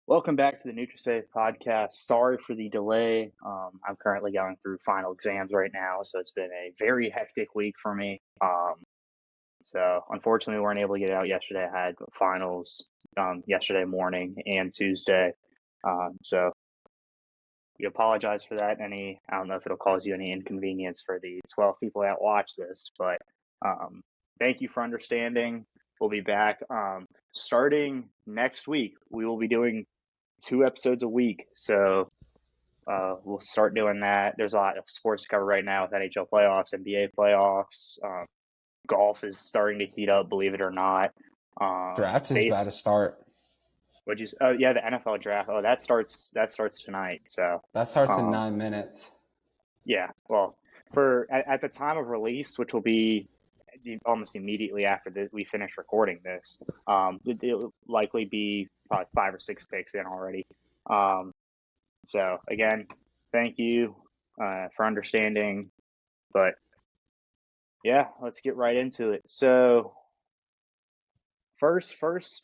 Welcome back to the NutriSafe podcast. Sorry for the delay. I'm currently going through final exams right now, so it's been a very hectic week for me. So unfortunately, we weren't able to get it out yesterday. I had finals yesterday morning and Tuesday. So we apologize for that. I don't know if it'll cause you any inconvenience for the 12 people that watch this, but thank you for understanding. We'll be back starting next week. We will be doing 2 episodes a week. So we'll start doing that. There's a lot of sports to cover right now with NHL playoffs, NBA playoffs. Golf is starting to heat up, believe it or not. Draft is about to start. Yeah, the NFL draft. Oh, that starts tonight. So That starts in 9 minutes. yeah. Well, at the time of release, which will be almost immediately after we finish recording this, it'll likely be probably 5 or 6 picks in already. So again, thank you for understanding. But yeah, let's get right into it. So first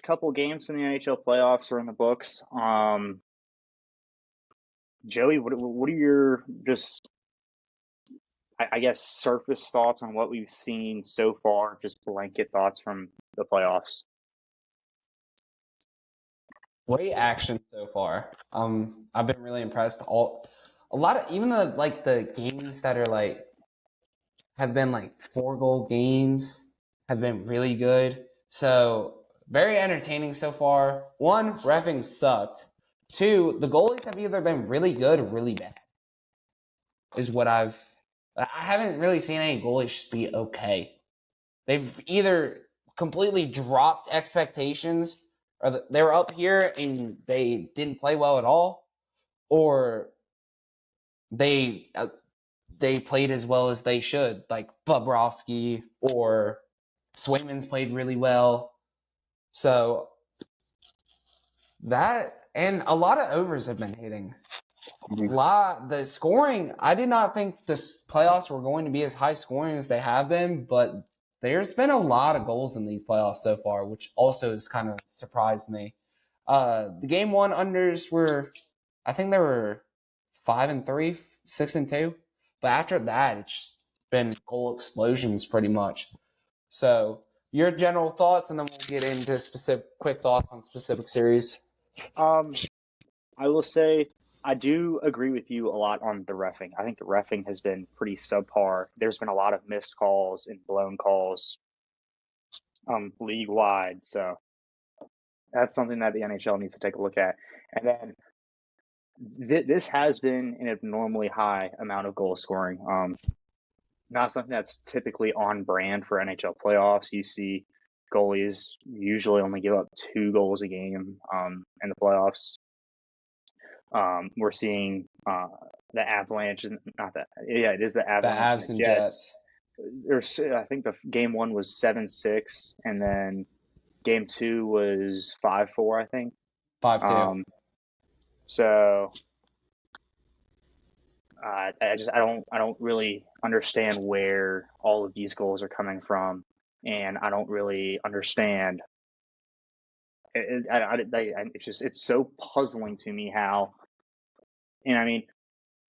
couple games from the NHL playoffs are in the books. Joey, what are your just I guess surface thoughts on what we've seen so far? Just blanket thoughts from the playoffs. Great action so far. I've been really impressed. Even the games that are have been 4-goal games have been really good. So very entertaining so far. 1, reffing sucked. 2, the goalies have either been really good or really bad. I haven't really seen any goalies be okay. They've either completely dropped expectations, or they were up here and they didn't play well at all, or they played as well as they should, like Bobrovsky or Swayman's played really well. So that, and a lot of overs have been hitting. The scoring, I did not think the playoffs were going to be as high scoring as they have been, but there's been a lot of goals in these playoffs so far, which also has kind of surprised me. The game 1 unders I think they were 5-3, 6-2, but after that, it's been goal explosions pretty much. So your general thoughts, and then we'll get into quick thoughts on specific series. I will say I do agree with you a lot on the reffing. I think the reffing has been pretty subpar. There's been a lot of missed calls and blown calls league wide. So that's something that the NHL needs to take a look at. And then this has been an abnormally high amount of goal scoring. Not something that's typically on brand for NHL playoffs. You see goalies usually only give up 2 goals a game in the playoffs. We're seeing the Avalanche, not that. Yeah, it is the Avalanche Avs and and Jets. I think the game 1 was 7-6, and then game 2 was 5-4, I think. 5-2. So I don't really understand where all of these goals are coming from, and I don't really understand. It's so puzzling to me how, and I mean,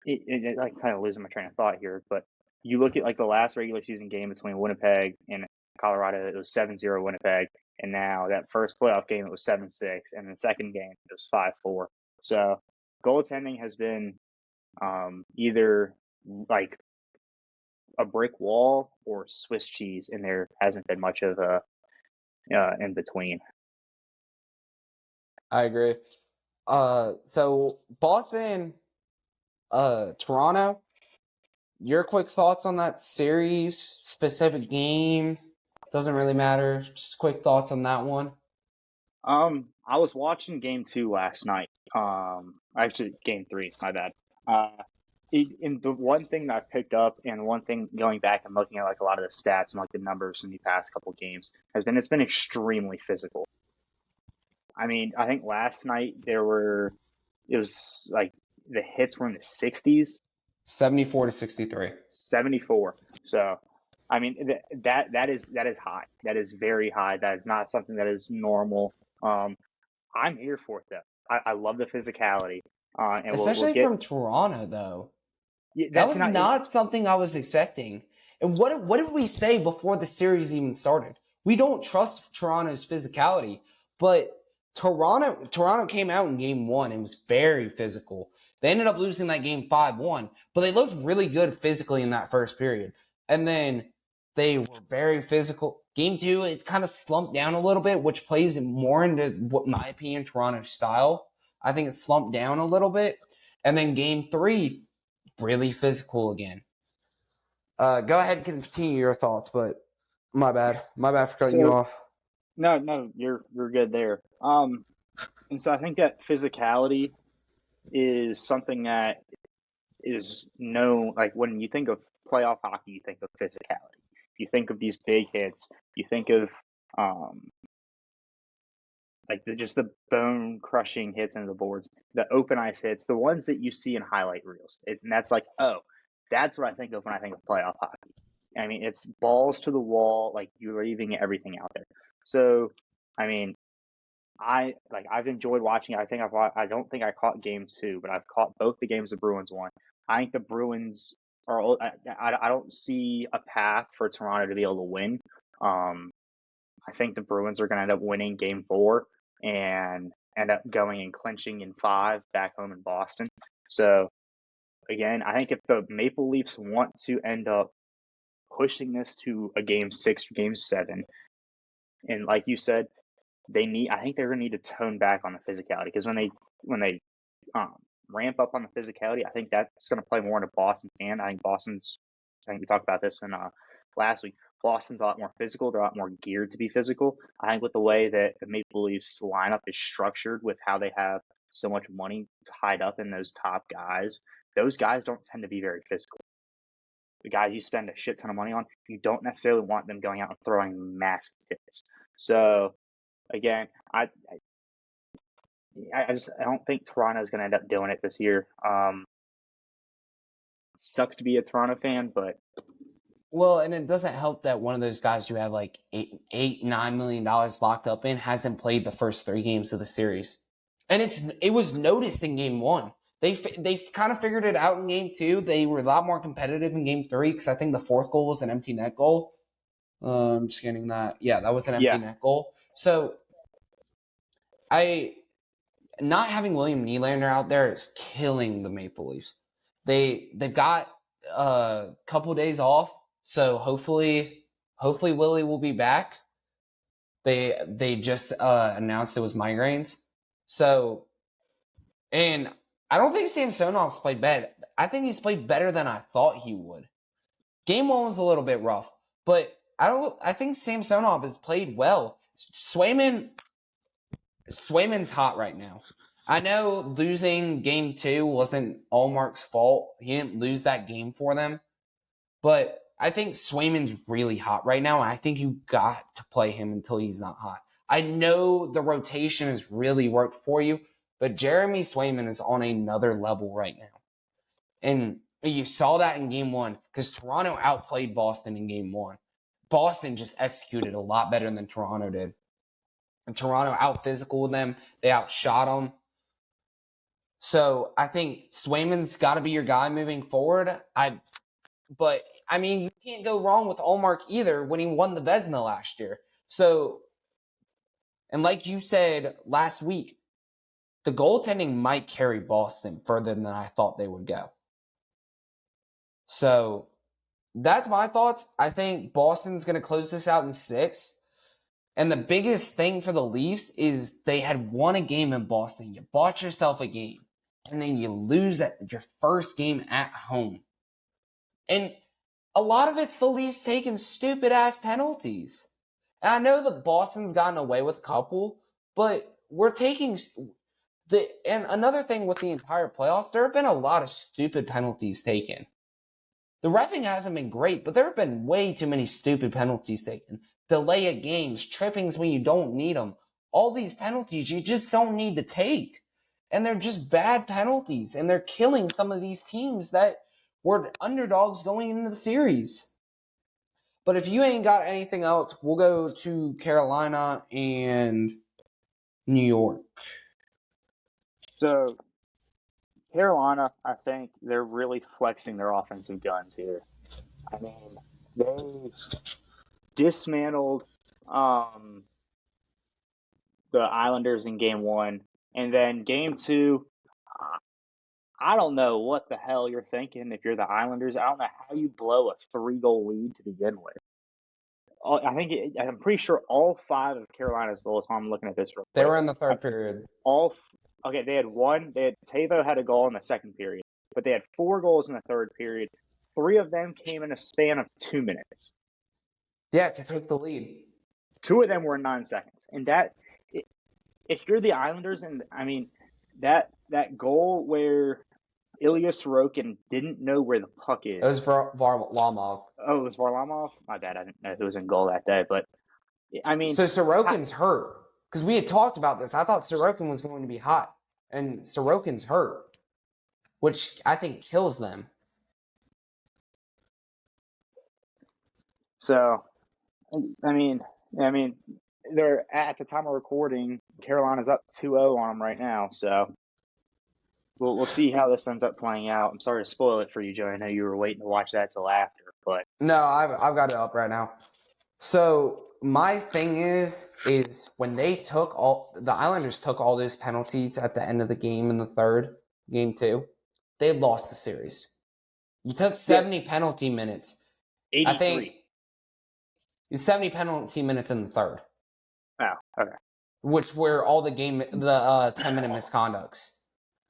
it like kind of losing my train of thought here, but you look at the last regular season game between Winnipeg and Colorado, it was 7-0 Winnipeg, and now that first playoff game it was 7-6, and the second game it was 5-4. So goaltending has been either like a brick wall or Swiss cheese, and there hasn't been much of a in between. I agree. So Boston, Toronto. Your quick thoughts on that series, specific game, doesn't really matter. Just quick thoughts on that one. I was watching game 2 last night. Actually, game 3. My bad. And the one thing that I picked up, and one thing going back and looking at a lot of the stats and the numbers from the past couple games, has been it's been extremely physical. I mean, I think last night it was the hits were in the 60s. 74-63. 74. So, I mean, that is high. That is very high. That is not something that is normal. I'm here for it though. I love the physicality, and we'll Especially get from Toronto, though. That that's was not. not something I was expecting. And what did we say before the series even started? We don't trust Toronto's physicality, but Toronto came out in game 1 and was very physical. They ended up losing that game 5-1, but they looked really good physically in that first period. And then they were very physical. Game 2, it kind of slumped down a little bit, which plays more into what my opinion Toronto's style. I think it slumped down a little bit. And then game 3, really physical again. Go ahead and continue your thoughts, but my bad. My bad for cutting you So off. no, you're good there. And so I think that physicality is something that is known. Like when you think of playoff hockey, you think of physicality. You think of these big hits. You think of um, like just the bone crushing hits into the boards, the open ice hits, the ones that you see in highlight reels. And that's like, oh, that's what I think of when I think of playoff hockey. I mean, it's balls to the wall, like you're leaving everything out there. So, I mean, I've enjoyed watching it. I don't think I caught game 2, but I've caught both the games the Bruins won. I think the Bruins are. I don't see a path for Toronto to be able to win. Um, I think the Bruins are going to end up winning game 4 and end up going and clinching in 5 back home in Boston. So again, I think if the Maple Leafs want to end up pushing this to a game 6 or game 7, and like you said, I think they're going to need to tone back on the physicality, because when they um, ramp up on the physicality, I think that's going to play more into Boston's hand. I think we talked about this in last week. Boston's a lot more physical. They're a lot more geared to be physical. I think with the way that the Maple Leafs lineup is structured, with how they have so much money tied up in those top guys, those guys don't tend to be very physical. The guys you spend a shit ton of money on, you don't necessarily want them going out and throwing massive hits. So again, I don't think Toronto's going to end up doing it this year. Sucks to be a Toronto fan, but Well, and it doesn't help that one of those guys who have like $9 million locked up in hasn't played the first 3 games of the series, and it was noticed in game 1. They kind of figured it out in game 2. They were a lot more competitive in game 3 because I think the fourth goal was an empty net goal. I'm scanning that. Yeah, that was an empty yeah, net goal. So I not having William Nylander out there is killing the Maple Leafs. They've got a couple days off, so hopefully Willie will be back. They just announced it was migraines. So, and I don't think Samsonov's played bad. I think he's played better than I thought he would. Game 1 was a little bit rough, but I think Samsonov has played well. Swayman's hot right now. I know losing game 2 wasn't Allmark's fault. He didn't lose that game for them. But I think Swayman's really hot right now, and I think you got to play him until he's not hot. I know the rotation has really worked for you, but Jeremy Swayman is on another level right now. And you saw that in game 1 because Toronto outplayed Boston in game 1. Boston just executed a lot better than Toronto did. And Toronto out physical them. They outshot them. So I think Swayman's got to be your guy moving forward. But I mean, you can't go wrong with Allmark either when he won the Vezina last year. So, and like you said last week, the goaltending might carry Boston further than I thought they would go. So that's my thoughts. I think Boston's going to close this out in 6. And the biggest thing for the Leafs is they had won a game in Boston. You bought yourself a game, and then you lose at your first game at home. And a lot of it's the Leafs taking stupid ass penalties. And I know that Boston's gotten away with a couple, but we're taking and another thing with the entire playoffs, there have been a lot of stupid penalties taken. The reffing hasn't been great, but there have been way too many stupid penalties taken. Delay of games, trippings when you don't need them. All these penalties you just don't need to take. And they're just bad penalties, and they're killing some of these teams that were underdogs going into the series. But if you ain't got anything else, we'll go to Carolina and New York. So Carolina, I think they're really flexing their offensive guns here. I mean, they dismantled um, the Islanders in game one, and then game two. I don't know what the hell you're thinking if you're the Islanders. I don't know how you blow a 3-goal lead to begin with. I'm pretty sure all five of Carolina's goals. I'm looking at this real They quick. were in the third period. Okay, they had one. Tavo had a goal in the second period, but they had 4 goals in the third period. 3 of them came in a span of 2 minutes. Yeah, to take the lead. 2 of them were in 9 seconds, and if you're the Islanders, and I mean that goal where Ilya Sorokin didn't know where the puck is. It was Varlamov. Oh, it was Varlamov? My bad. I didn't know who was in goal that day. But, I mean. So Sorokin's hurt. Because we had talked about this. I thought Sorokin was going to be hot. And Sorokin's hurt. Which I think kills them. So, I mean, they're at the time of recording, Carolina's up 2-0 on them right now. So, we'll see how this ends up playing out. I'm sorry to spoil it for you, Joe. I know you were waiting to watch that till after, but no, I've got it up right now. So my thing is when they took the Islanders took all those penalties at the end of the game in the third, game 2, they lost the series. You took 70 penalty minutes. 83. I think 70 penalty minutes in the third. Oh, okay. Which were all the 10-minute misconducts.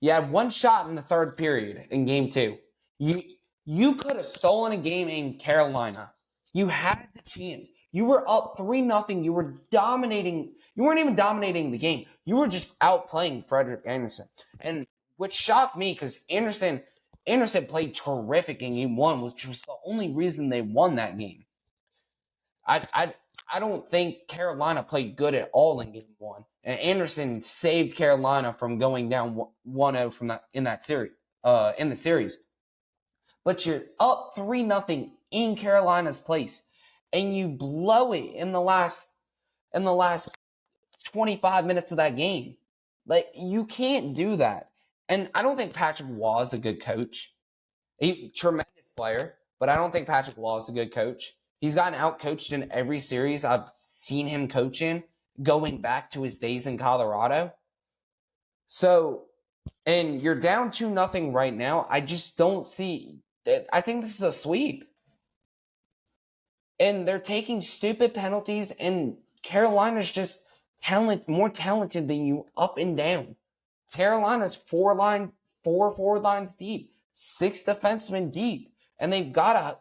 You had one shot in the third period in game 2. You could have stolen a game in Carolina. You had the chance. You were up 3-0. You were dominating. You weren't even dominating the game. You were just outplaying Frederik Andersen. And which shocked me because Andersen played terrific in game 1, which was the only reason they won that game. I don't think Carolina played good at all in game 1. And Andersen saved Carolina from going down 1-0 in the series. But you're up 3-0 in Carolina's place, and you blow it in the last 25 minutes of that game. Like, you can't do that. And I don't think Patrick Waugh is a good coach. He's a tremendous player, but I don't think Patrick Waugh is a good coach. He's gotten outcoached in every series I've seen him coach in, going back to his days in Colorado. So, and you're down 2-0 right now. I just don't see. I think this is a sweep. And they're taking stupid penalties, and Carolina's just more talented than you up and down. Carolina's 4 forward lines deep, 6 defensemen deep, and they've got a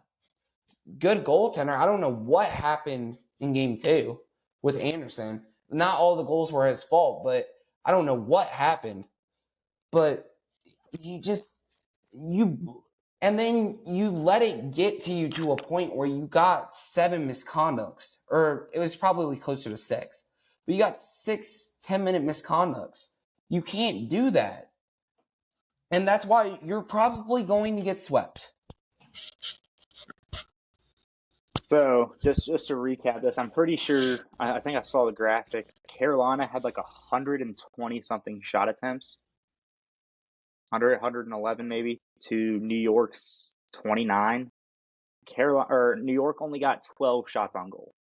good goaltender. I don't know what happened in game 2 with Andersen. Not all the goals were his fault, but I don't know what happened. But and then you let it get to you to a point where you got 7 misconducts, or it was probably closer to 6. But you got 6 10-minute misconducts. You can't do that. And that's why you're probably going to get swept. So just to recap this, I'm pretty sure I think I saw the graphic. Carolina had like 120 something shot attempts, 111 maybe, to New York's 29. New York only got 12 shots on goal.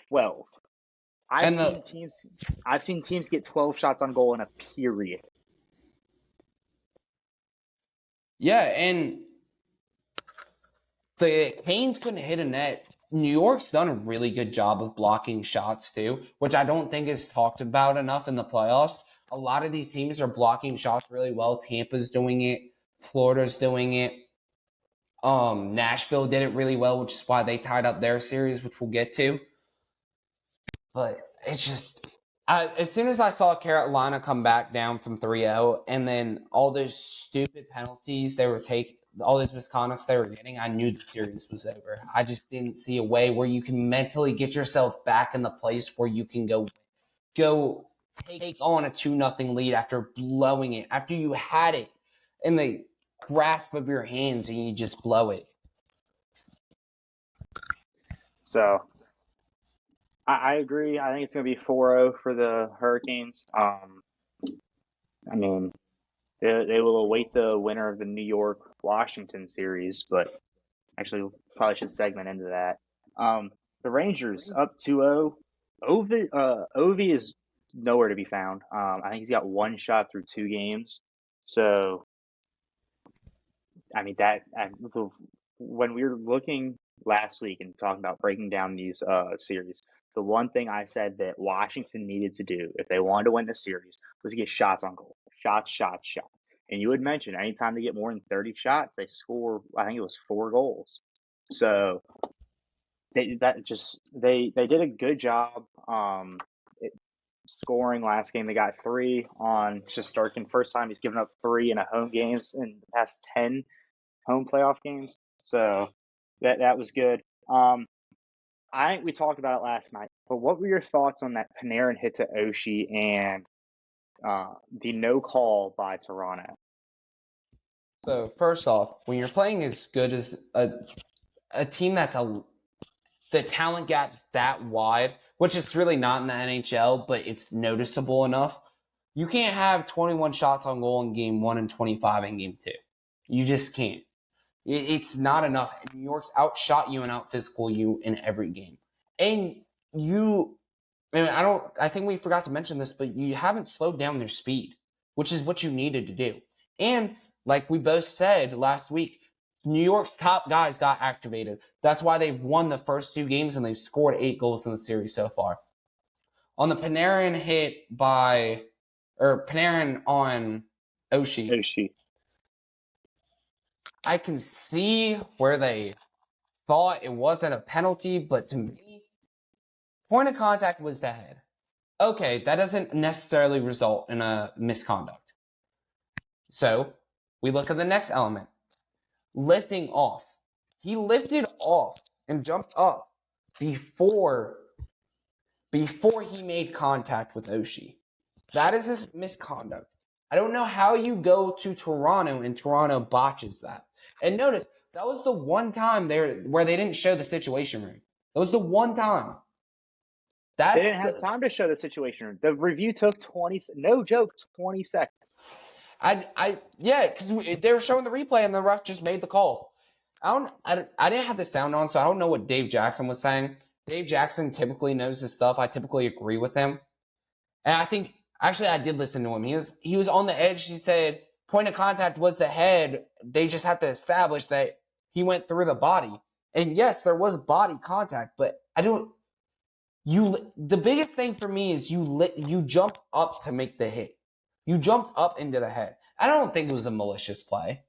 12. I've seen teams get 12 shots on goal in a period. Yeah, and the Canes couldn't hit a net. New York's done a really good job of blocking shots too, which I don't think is talked about enough in the playoffs. A lot of these teams are blocking shots really well. Tampa's doing it. Florida's doing it. Nashville did it really well, which is why they tied up their series, which we'll get to. But it's just, as soon as I saw Carolina come back down from 3-0, and then all those stupid penalties they were taking, all those misconducts they were getting, I knew the series was over. I just didn't see a way where you can mentally get yourself back in the place where you can go take on a 2-0 lead after blowing it, after you had it in the grasp of your hands and you just blow it. So I agree. I think it's going to be 4-0 for the Hurricanes. I mean, they will await the winner of the New York Washington series, but actually, we probably should segment into that. The Rangers up 2-0. Ovi is nowhere to be found. I think he's got one shot through two games. So, I mean, when we were looking last week and talking about breaking down these series, the one thing I said that Washington needed to do if they wanted to win the series was get shots on goal. Shots, shots, shots. And you had mentioned anytime they get more than 30 shots, they score, I think it was 4 goals. So they did a good job it, scoring last game. They got three on Shesterkin. First time he's given up three in a home games in the past 10 home playoff games. So that was good. I think we talked about it last night, but what were your thoughts on that Panarin hit to Oshie and the no call by Toronto? So first off, when you're playing as good as a team that's the talent gap's that wide, which it's really not in the NHL, but it's noticeable enough. You can't have 21 shots on goal in game 1 and 25 in game 2. You just can't. It's not enough. New York's outshot you and out physical you in every game. And I think we forgot to mention this, but you haven't slowed down their speed, which is what you needed to do. And like we both said last week, New York's top guys got activated. That's why they've won the first 2 games and they've scored 8 goals in the series so far. On the Panarin Panarin on Oshie, I can see where they thought it wasn't a penalty, but to me, point of contact was the head. Okay, that doesn't necessarily result in a misconduct. So we look at the next element. Lifting off. He lifted off and jumped up before he made contact with Oshie. That is his misconduct. I don't know how you go to Toronto and Toronto botches that. And notice, that was the one time where they didn't show the situation room. That was the one time. They didn't have time to show the situation room. The review took 20, no joke, 20 seconds. Yeah, because they were showing the replay and the ref just made the call. I didn't have the sound on, so I don't know what Dave Jackson was saying. Dave Jackson typically knows his stuff. I typically agree with him. And I think, actually, I did listen to him. He was on the edge. He said, point of contact was the head. They just have to establish that he went through the body. And yes, there was body contact, but the biggest thing for me is you jumped up to make the hit. You jumped up into the head. I don't think it was a malicious play.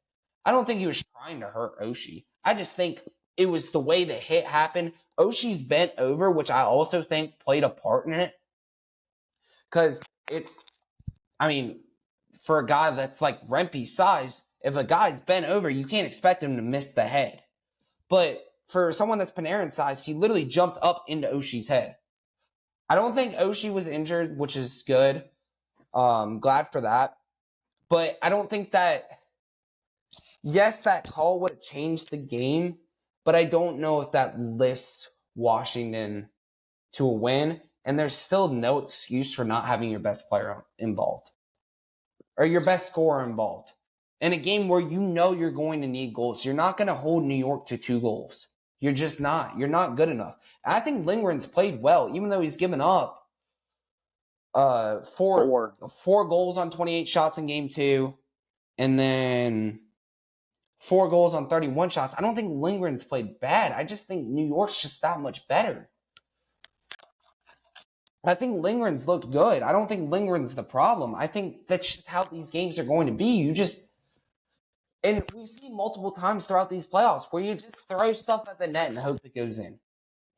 I don't think he was trying to hurt Oshie. I just think it was the way the hit happened. Oshie's bent over, which I also think played a part in it. Because for a guy that's like Rempe's size, if a guy's bent over, you can't expect him to miss the head. But for someone that's Panarin's size, he literally jumped up into Oshie's head. I don't think Oshie was injured, which is good. Glad for that. But I don't think that, yes, that call would have changed the game, but I don't know if that lifts Washington to a win. And there's still no excuse for not having your best player involved or your best scorer involved. In a game where you know you're going to need goals, you're not going to hold New York to 2 goals. You're just not. You're not good enough. And I think Lindgren's played well, even though he's given up four goals on 28 shots in game 2, and then 4 goals on 31 shots. I don't think Lindgren's played bad. I just think New York's just that much better. I think Lindgren's looked good. I don't think Lindgren's the problem. I think that's just how these games are going to be. And we've seen multiple times throughout these playoffs where you just throw stuff at the net and hope it goes in.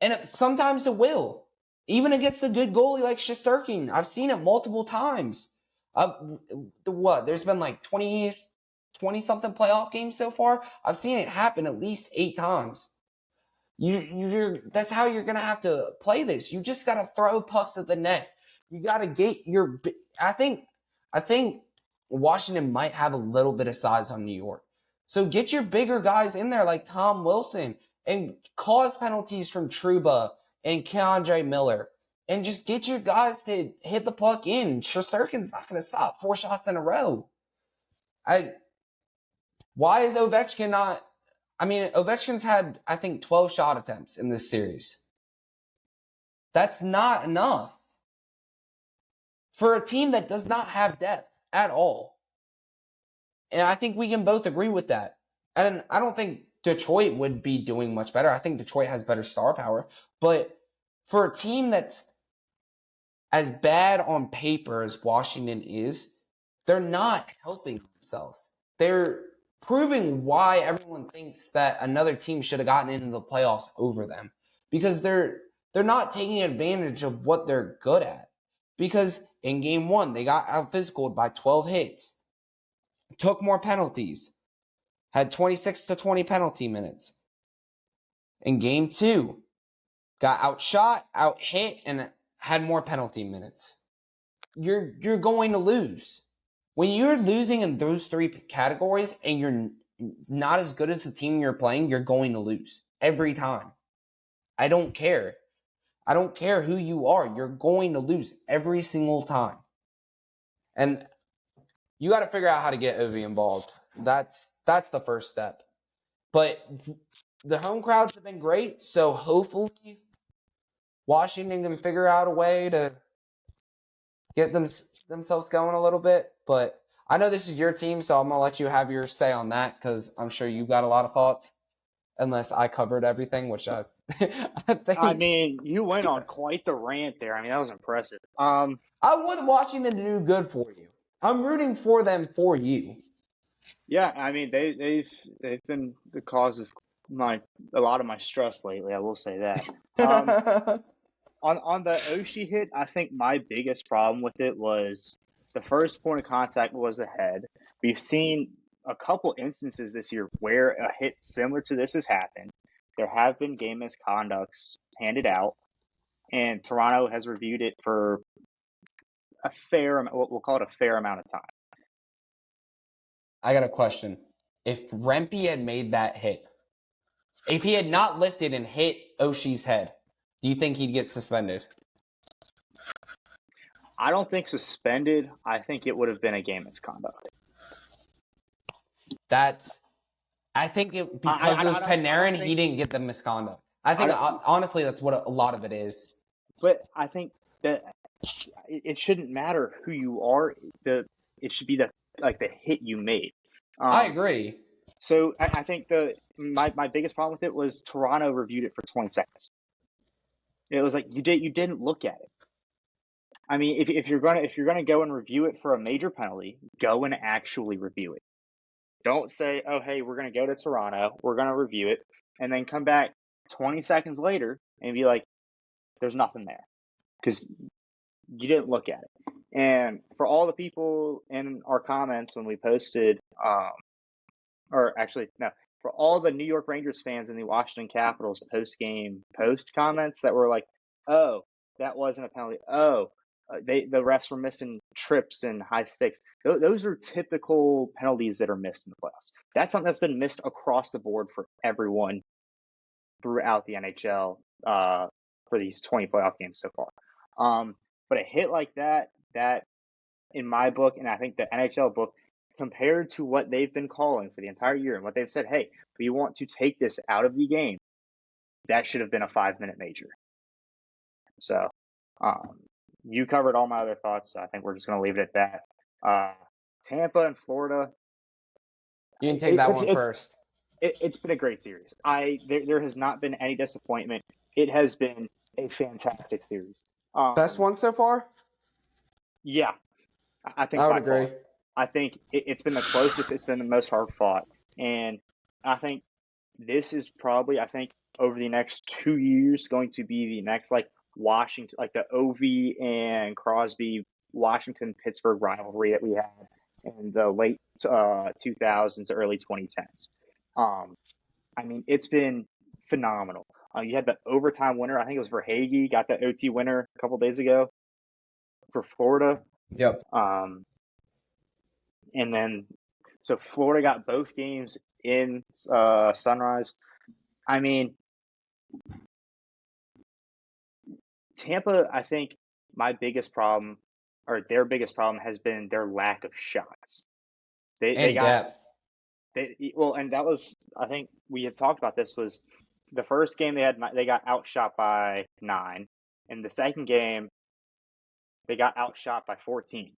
And sometimes it will. Even against a good goalie like Shesterkin. I've seen it multiple times. There's been like 20-something playoff games so far. I've seen it happen at least 8 times. That's how you're going to have to play this. You just got to throw pucks at the net. You got to get I think Washington might have a little bit of size on New York. So get your bigger guys in there like Tom Wilson and cause penalties from Trouba and Keandre Miller. And just get your guys to hit the puck in. Shesterkin's not going to stop 4 shots in a row. Why is Ovechkin not... I mean, Ovechkin's had, I think, 12 shot attempts in this series. That's not enough for a team that does not have depth at all. And I think we can both agree with that. And I don't think Detroit would be doing much better. I think Detroit has better star power. But for a team that's as bad on paper as Washington is, they're not helping themselves. They're proving why everyone thinks that another team should have gotten into the playoffs over them. Because they're not taking advantage of what they're good at. Because in game 1, they got out-physicaled by 12 hits. Took more penalties. Had 26 to 20 penalty minutes. In game 2, got outshot, out-hit, and had more penalty minutes. You're going to lose. When you're losing in those 3 categories and you're not as good as the team you're playing, you're going to lose every time. I don't care. I don't care who you are. You're going to lose every single time. And you got to figure out how to get Ovi involved. That's the first step. But the home crowds have been great, so hopefully Washington can figure out a way to get themselves going a little bit. But I know this is your team, so I'm going to let you have your say on that because I'm sure you got a lot of thoughts, unless I covered everything, which I think. I mean, you went on quite the rant there. I mean, that was impressive. I want Washington to do good for you. I'm rooting for them for you. Yeah, I mean, they've been the cause of a lot of my stress lately. I will say that. On the Oshie hit, I think my biggest problem with it was the first point of contact was the head. We've seen a couple instances this year where a hit similar to this has happened. There have been game misconducts handed out, and Toronto has reviewed it for a fair amount. We'll call it a fair amount of time. I got a question. If Rempe had made that hit, if he had not lifted and hit Oshie's head, do you think he'd get suspended? I don't think suspended. I think it would have been a game misconduct. I think because it was Panarin, he didn't get the misconduct. I think honestly that's what a lot of it is. But I think that it shouldn't matter who you are. It should be the hit you made. I agree. So I think my biggest problem with it was Toronto reviewed it for 20 seconds. It was like you didn't look at it. I mean, if you're gonna go and review it for a major penalty, go and actually review it. Don't say, oh hey, we're gonna go to Toronto, we're gonna review it, and then come back 20 seconds later and be like, there's nothing there, because you didn't look at it. And for all the people in our comments when we posted, or actually no, for all the New York Rangers fans in the Washington Capitals post-game post comments that were like, oh, that wasn't a penalty. Oh, the refs were missing trips and high sticks. Those are typical penalties that are missed in the playoffs. That's something that's been missed across the board for everyone throughout the NHL for these 20 playoff games so far. But a hit like that in my book, and I think the NHL book, compared to what they've been calling for the entire year and what they've said, hey, we want to take this out of the game, that should have been a 5-minute major. So you covered all my other thoughts, so I think we're just going to leave it at that. Tampa and Florida. You can take that one first. It's been a great series. There has not been any disappointment. It has been a fantastic series. Best one so far? Yeah. I think I would agree. I think it's been the closest. It's been the most hard fought. And I think this is probably, over the next 2 years, going to be the next, Washington, the Ovi and Crosby, Washington-Pittsburgh rivalry that we had in the late 2000s, early 2010s. I mean, it's been phenomenal. You had the overtime winner. I think it was Verhaeghe, got the OT winner a couple days ago for Florida. Yep. And then, so Florida got both games in Sunrise. I mean, Tampa, I think my biggest problem or their biggest problem has been their lack of shots. They And got depth. and that was, I think we had talked about this, was the first game they got outshot by 9. In the second game, they got outshot by 14.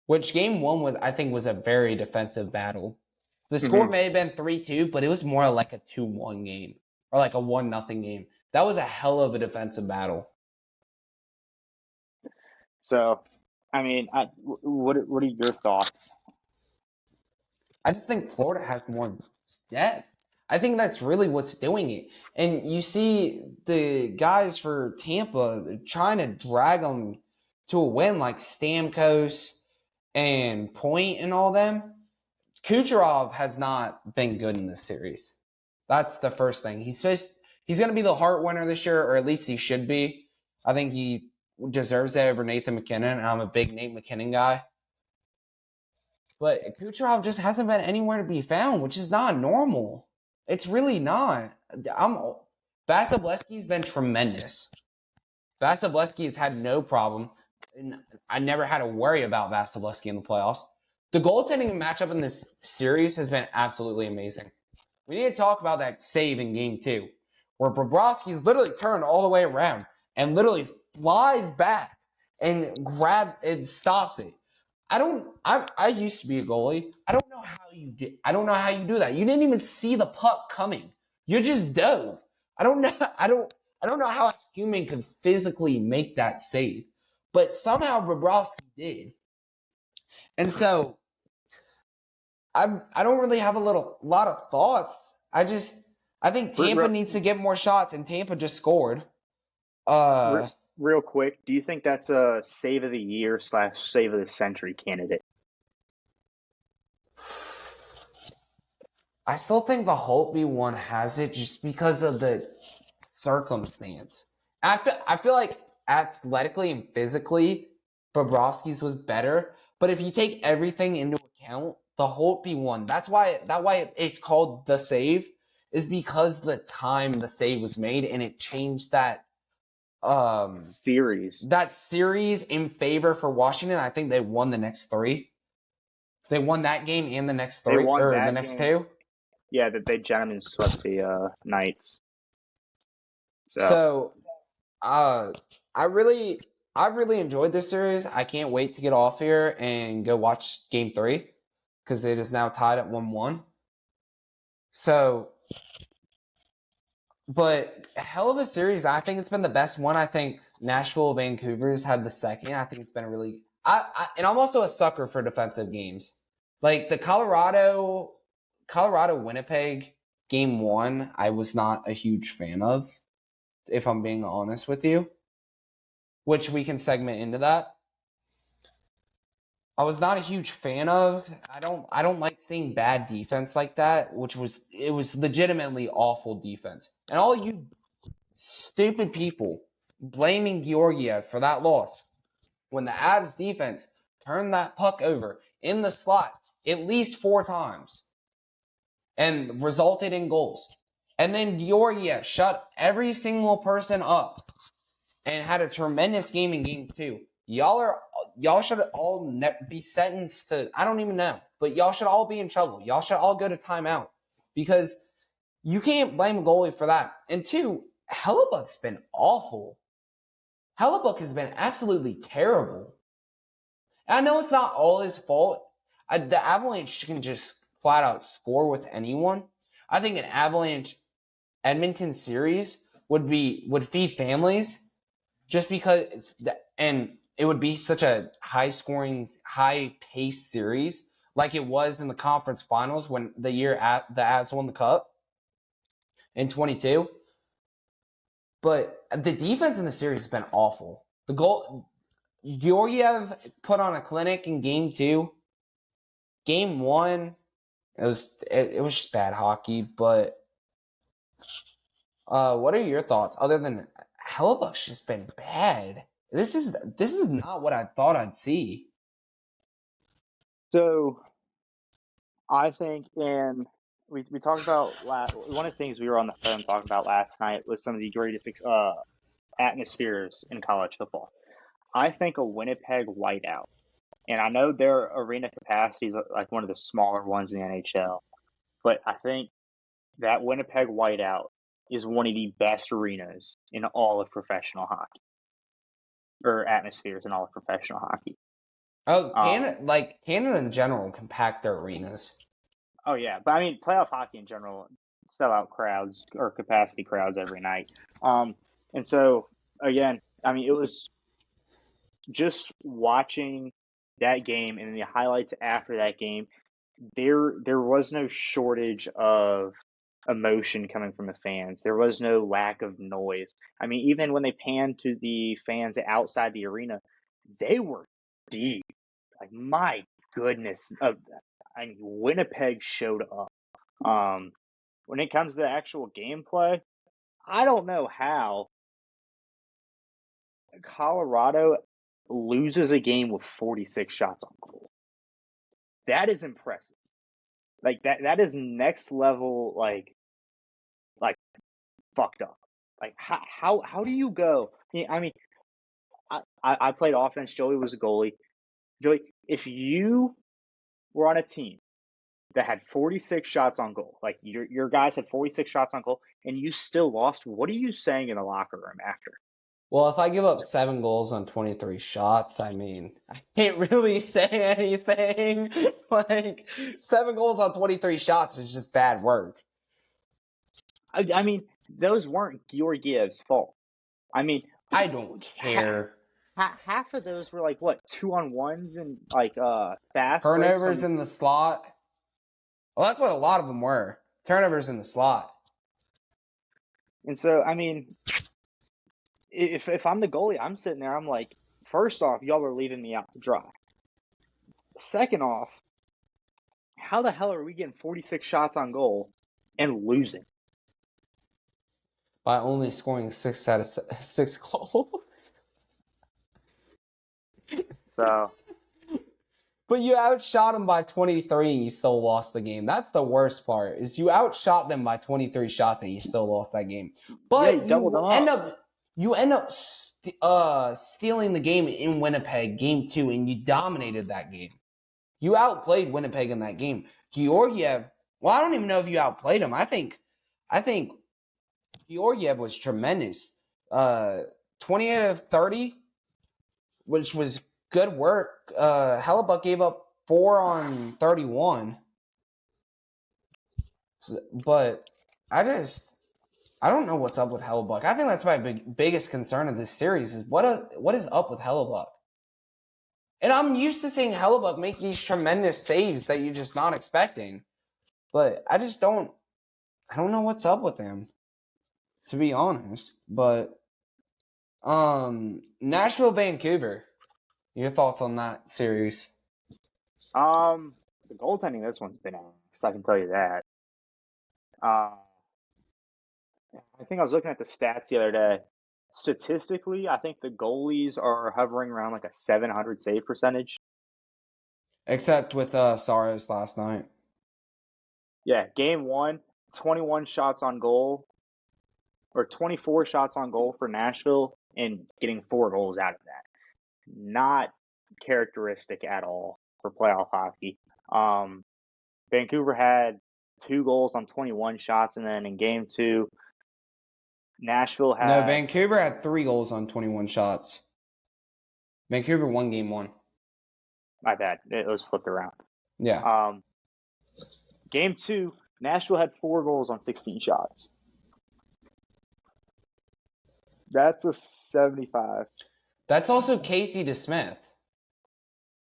Which game one was, I think, was a very defensive battle. The score Mm-hmm. may have been 3-2, but it was more like a 2-1 game or like a 1-0 game. That was a hell of a defensive battle. So, I mean, what are your thoughts? I just think Florida has more depth. I think that's really what's doing it. And you see the guys for Tampa trying to drag them to a win, like Stamkos and Point and all them. Kucherov has not been good in this series. That's the first thing. He's going to be the Hart winner this year, or at least he should be. I think he deserves it over Nathan McKinnon, and I'm a big Nate McKinnon guy. But Kucherov just hasn't been anywhere to be found, which is not normal. It's really not. Vasilevsky's been tremendous. Vasilevsky has had no problem. And I never had to worry about Vasilevsky in the playoffs. The goaltending matchup in this series has been absolutely amazing. We need to talk about that save in game 2, where Bobrovsky's literally turned all the way around and literally flies back and grabs and stops it. I used to be a goalie. I don't know how you do that. You didn't even see the puck coming. You just dove. I don't know how a human could physically make that save. But somehow Bobrovsky did. And so I don't really have a lot of thoughts. I think Tampa Real, needs to get more shots, and Tampa just scored. real quick, do you think that's a save of the year / save of the century candidate? I still think the Holtby one has it just because of the circumstance. I feel like athletically and physically, Bobrovsky's was better. But if you take everything into account, the Holtby one, that's why it's called the save, is because the time the save was made and it changed Series. that series in favor for Washington. I think they won the next 3. They won that game and the next They 3 won or the that next game. 2. Yeah, that they gentlemen swept the Knights. So, So, uh, I really, I really enjoyed this series. I can't wait to get off here and go watch Game 3 because it is now tied at 1-1. So, but a hell of a series. I think it's been the best one. I think Nashville, Vancouver's had the second. I think it's been a really. And I'm also a sucker for defensive games. Like the Colorado Winnipeg game 1, I was not a huge fan of, if I'm being honest with you, which we can segment into that. I was not a huge fan of. I don't like seeing bad defense like that, it was legitimately awful defense. And all you stupid people blaming Georgiev for that loss when the Avs defense turned that puck over in the slot at least 4 times and resulted in goals. And then Georgiev shut every single person up and had a tremendous game in game 2. Y'all should all be sentenced to, I don't even know, but y'all should all be in trouble. Y'all should all go to timeout because you can't blame a goalie for that. And 2, Hellebuck's been awful. Hellebuck has been absolutely terrible. And I know it's not all his fault. The Avalanche can just flat out score with anyone. I think an Avalanche Edmonton series would feed families just because and it would be such a high scoring, high paced series like it was in the conference finals when the Avs won the cup in 22. But the defense in the series has been awful. The goal Georgiev put on a clinic in game 2. Game 1, it was just bad hockey. But what are your thoughts other than Hellebuck's just been bad? This is not what I thought I'd see. so I think we talked about one of the things we were on the phone talking about last night was some of the greatest atmospheres in college football. I think a Winnipeg whiteout, and I know their arena capacity is like one of the smaller ones in the NHL, but I think that Winnipeg whiteout is one of the best arenas in all of professional hockey, or atmospheres in all of professional hockey. Oh, Canada in general can pack their arenas. Oh yeah, but I mean playoff hockey in general, sellout crowds or capacity crowds every night. And so again, I mean it was just watching that game and the highlights after that game. There was no shortage of emotion coming from the fans. There was no lack of noise. I mean, even when they panned to the fans outside the arena, they were deep. Like my goodness, I mean, Winnipeg showed up. When it comes to the actual gameplay, I don't know how Colorado loses a game with 46 shots on goal. That is impressive. Like that is next level like fucked up. Like how do you go? I mean, I played offense. Joey was a goalie. Joey, if you were on a team that had 46 shots on goal, like your guys had 46 shots on goal, and you still lost, what are you saying in the locker room after? Well, if I give up 7 goals on 23 shots, I mean, I can't really say anything. Like, 7 goals on 23 shots is just bad work. I mean, those weren't Georgiev's fault. I mean, I don't care. half of those were like what 2-on-1s and like fast breaks Turnovers from. in the slot. Well, that's what a lot of them were. Turnovers in the slot. And so, I mean, if I'm the goalie, I'm sitting there. I'm like, first off, y'all are leaving me out to dry. Second off, how the hell are we getting 46 shots on goal and losing? By only scoring 6 out of 6 goals. So, But you outshot them by 23 and you still lost the game. That's the worst part. Is you outshot them by 23 shots and you still lost that game. But yeah, you doubled them up. You end up stealing the game in Winnipeg, game 2, and you dominated that game. You outplayed Winnipeg in that game. Georgiev, well, I don't even know if you outplayed him. I think Georgiev was tremendous. 28 of 30, which was good work. Hellebuck gave up 4 on 31. But I don't know what's up with Hellebuck. I think that's my biggest concern of this series is what is up with Hellebuck. And I'm used to seeing Hellebuck make these tremendous saves that you're just not expecting. But I don't know what's up with him, to be honest. But Nashville, Vancouver. Your thoughts on that series? The goaltending this one's been ass. I can tell you that. Uh, I think I was looking at the stats the other day. Statistically, I think the goalies are hovering around like a 700 save percentage. Except with Saros last night. Yeah, game 1, 21 shots on goal, or 24 shots on goal for Nashville, and getting 4 goals out of that. Not characteristic at all for playoff hockey. Vancouver had 2 goals on 21 shots, and then in game 2, Nashville had. No, Vancouver had 3 goals on 21 shots. Vancouver won game 1. My bad. It was flipped around. Yeah. Game 2, Nashville had 4 goals on 16 shots. That's a 75. That's also Casey DeSmith.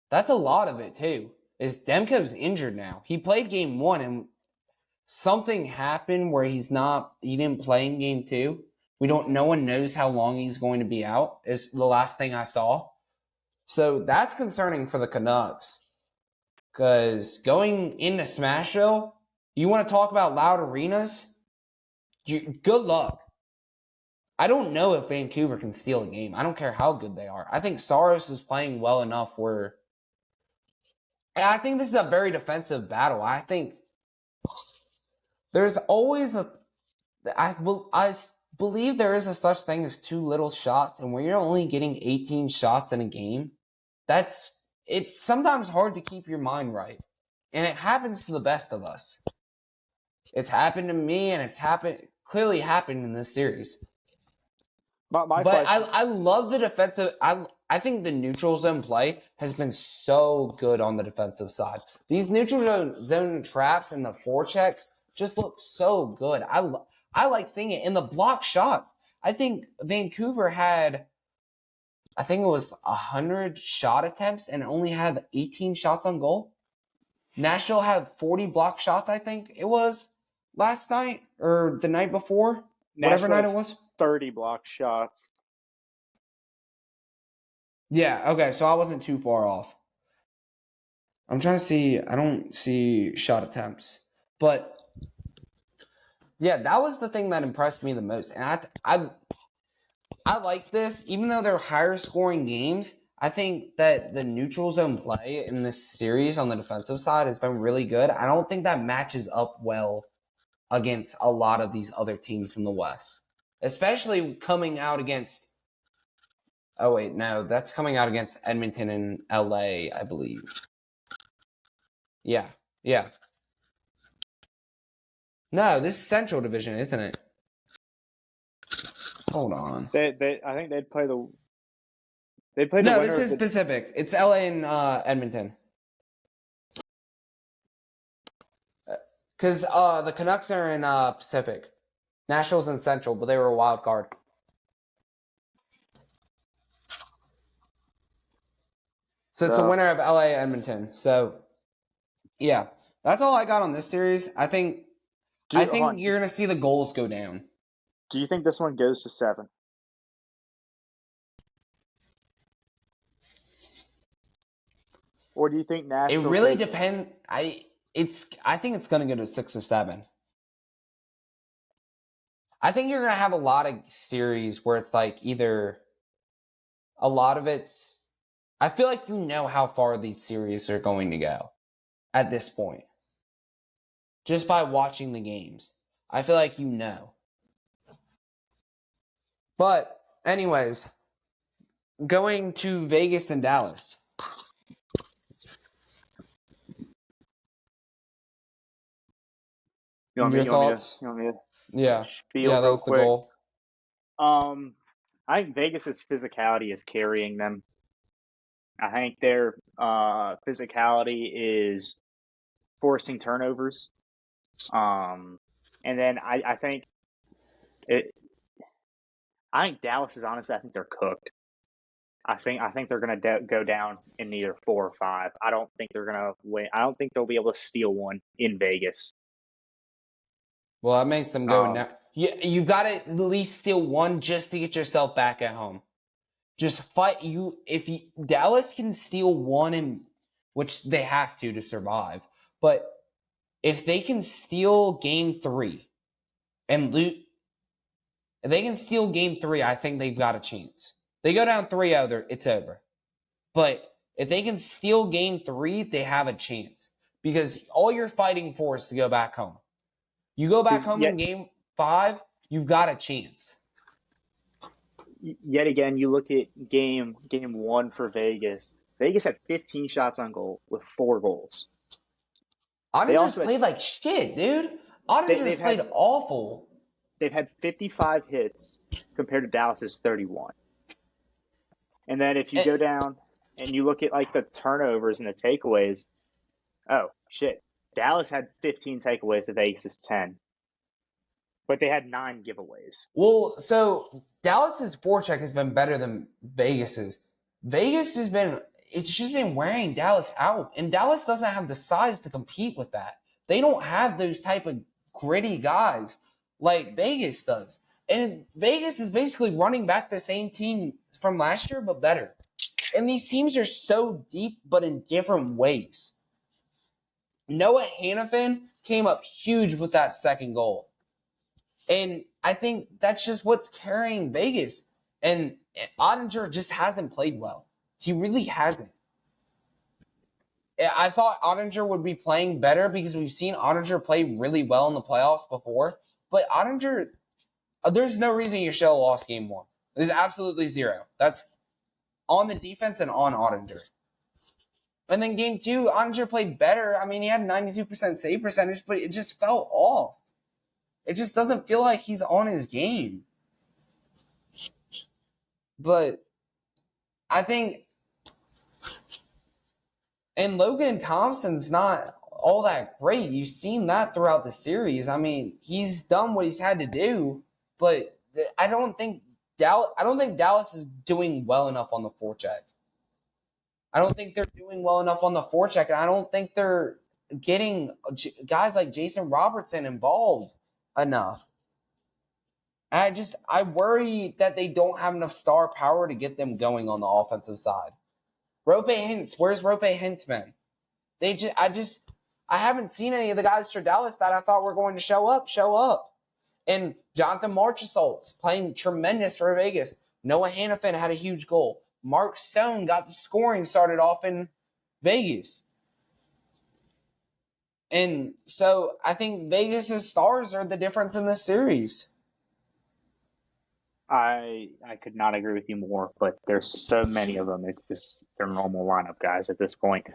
That's a lot of it, too. Is Demko's injured now. He played game 1 and something happened where he didn't play in game 2. No one knows how long he's going to be out, is the last thing I saw. So that's concerning for the Canucks. Because going into Smashville, you want to talk about loud arenas? Good luck. I don't know if Vancouver can steal a game. I don't care how good they are. I think Saros is playing well enough where. And I think this is a very defensive battle. I think there's always I believe there is a such thing as too little shots, and when you're only getting 18 shots in a game, it's sometimes hard to keep your mind right. And it happens to the best of us. It's happened to me, and it's clearly happened in this series. My But question. I love the defensive. I think the neutral zone play has been so good on the defensive side. These neutral zone traps and the forechecks just look so good. I like seeing it in the block shots. I think Vancouver had, I think it was 100 shot attempts and only had 18 shots on goal. Nashville had 40 block shots, I think it was last night or the night before, whatever Nashville night had it was. 30 block shots. Yeah, okay, so I wasn't too far off. I'm trying to see, I don't see shot attempts. But yeah, that was the thing that impressed me the most. And I like this, even though they're higher scoring games. I think that the neutral zone play in this series on the defensive side has been really good. I don't think that matches up well against a lot of these other teams in the West, especially coming out against. Oh wait, no, that's coming out against Edmonton and LA, I believe. Yeah, yeah. No, this is Central Division, isn't it? Hold on. I think they'd play the No, winner this of is Pacific. It's LA and Edmonton. Because the Canucks are in Pacific. Nashville's in Central, but they were a wild card. So it's the winner of LA Edmonton. So, yeah. That's all I got on this series. I think you're going to see the goals go down. Do you think this one goes to 7? Or do you think Nashville? It really depends. I think it's going to go to 6 or 7. I think you're going to have a lot of series where it's like either a lot of it's. I feel like you know how far these series are going to go at this point. Just by watching the games. I feel like you know. But, anyways, going to Vegas and Dallas. Your thoughts? You want me to Yeah. spiel Yeah, that real was the quick? goal. I think Vegas's physicality is carrying them. I think their physicality is forcing turnovers. And then I think it. I think Dallas is honestly. I think they're cooked. I think they're going to go down in either 4 or 5. I don't think they're going to win. I don't think they'll be able to steal one in Vegas. Well, that makes them go now. You've got to at least steal one just to get yourself back at home. Just fight you. If Dallas can steal one, which they have to survive, but if they can steal game 3 and loot, if they can steal game 3, I think they've got a chance. They go down 3-0, it's over. But if they can steal game 3, they have a chance because all you're fighting for is to go back home. You go back home in game 5, you've got a chance. Yet again, you look at game 1 for Vegas. Vegas had 15 shots on goal with 4 goals. Ottinger's played like shit, dude. Ottinger's played awful. They've had 55 hits compared to Dallas's 31. And then if you go down and you look at like the turnovers and the takeaways, oh shit, Dallas had 15 takeaways to Vegas's 10. But they had 9 giveaways. Well, so Dallas's forecheck has been better than Vegas's. Vegas has been, it's just been wearing Dallas out. And Dallas doesn't have the size to compete with that. They don't have those type of gritty guys like Vegas does. And Vegas is basically running back the same team from last year, but better. And these teams are so deep, but in different ways. Noah Hannafin came up huge with that second goal. And I think that's just what's carrying Vegas. And Ottinger just hasn't played well. He really hasn't. I thought Ottinger would be playing better because we've seen Ottinger play really well in the playoffs before. But Ottinger, There's no reason you should have lost game 1. There's absolutely zero. That's on the defense and on Ottinger. And then game 2, Ottinger played better. I mean, he had 92% save percentage, but it just fell off. It just doesn't feel like he's on his game. But I think, and Logan Thompson's not all that great. You've seen that throughout the series. I mean, he's done what he's had to do, but I don't think Dallas is doing well enough on the forecheck. I don't think they're doing well enough on the forecheck, and I don't think they're getting guys like Jason Robertson involved enough. I worry that they don't have enough star power to get them going on the offensive side. Rope Hintz, where's Rope Hintz been? I haven't seen any of the guys for Dallas that I thought were going to show up. And Jonathan Marchessault's playing tremendous for Vegas. Noah Hannafin had a huge goal. Mark Stone got the scoring started off in Vegas. And so I think Vegas' stars are the difference in this series. I could not agree with you more, but there's so many of them. It's just their normal lineup guys at this point.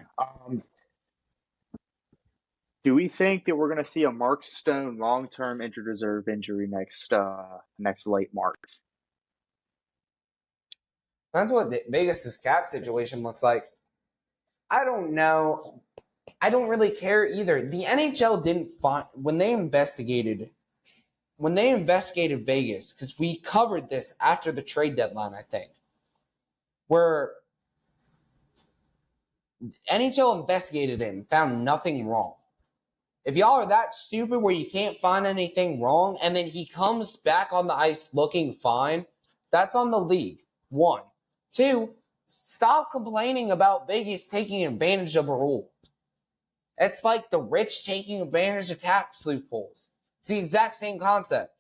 Do we think that we're going to see a Mark Stone long-term injured reserve injury next late March? That's what Vegas' cap situation looks like. I don't know. I don't really care either. The NHL didn't find when they investigated Vegas, because we covered this after the trade deadline, I think, where NHL investigated it and found nothing wrong. If y'all are that stupid where you can't find anything wrong, and then he comes back on the ice looking fine, that's on the league. 1. 2, stop complaining about Vegas taking advantage of a rule. It's like the rich taking advantage of tax loopholes. It's the exact same concept.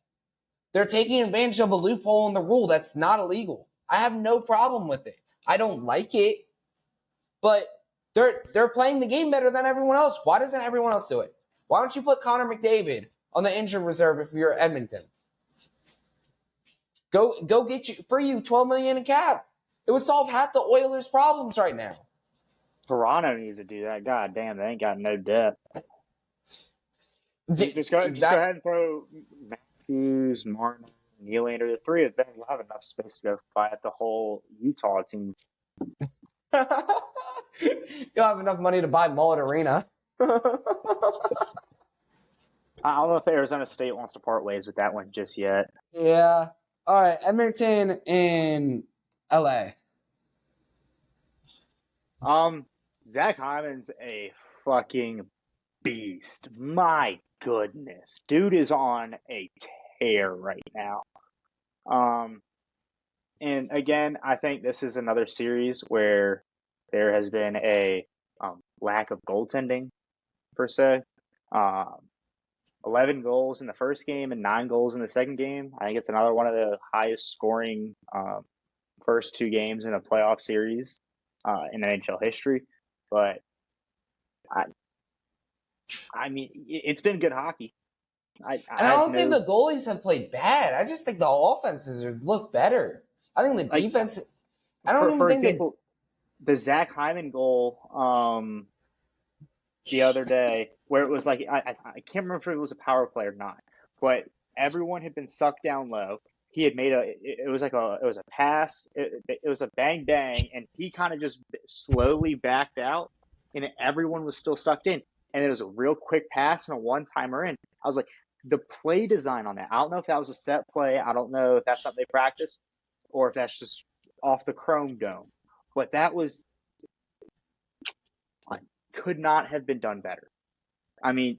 They're taking advantage of a loophole in the rule that's not illegal. I have no problem with it. I don't like it, but they're playing the game better than everyone else. Why doesn't everyone else do it? Why don't you put Connor McDavid on the injured reserve if you're Edmonton? Go get you $12 million in cap. It would solve half the Oilers' problems right now. Toronto needs to do that. God damn, they ain't got no depth. Just go ahead and throw Matthews, Martin, Nylander. The three of them will have enough space to go fight the whole Utah team. You'll have enough money to buy Mullet Arena. I don't know if Arizona State wants to part ways with that one just yet. Yeah. All right, Edmonton and LA. Zach Hyman's a fucking beast. My goodness. Dude is on a tear right now. And again, I think this is another series where there has been a lack of goaltending, per se. 11 goals in the first game and 9 goals in the second game. I think it's another one of the highest scoring first 2 games in a playoff series in NHL history. But I mean, it's been good hockey. I don't think the goalies have played bad. I just think the offenses look better. I think the defense. I don't even think. For example, the Zach Hyman goal the other day, where it was like I can't remember if it was a power play or not, but everyone had been sucked down low. He had made it was a pass. It was a bang bang, and he kind of just slowly backed out, and everyone was still sucked in. And it was a real quick pass and a one-timer in. I was like, the play design on that. I don't know if that was a set play. I don't know if that's something they practiced or if that's just off the Chrome Dome. But that was could not have been done better. I mean,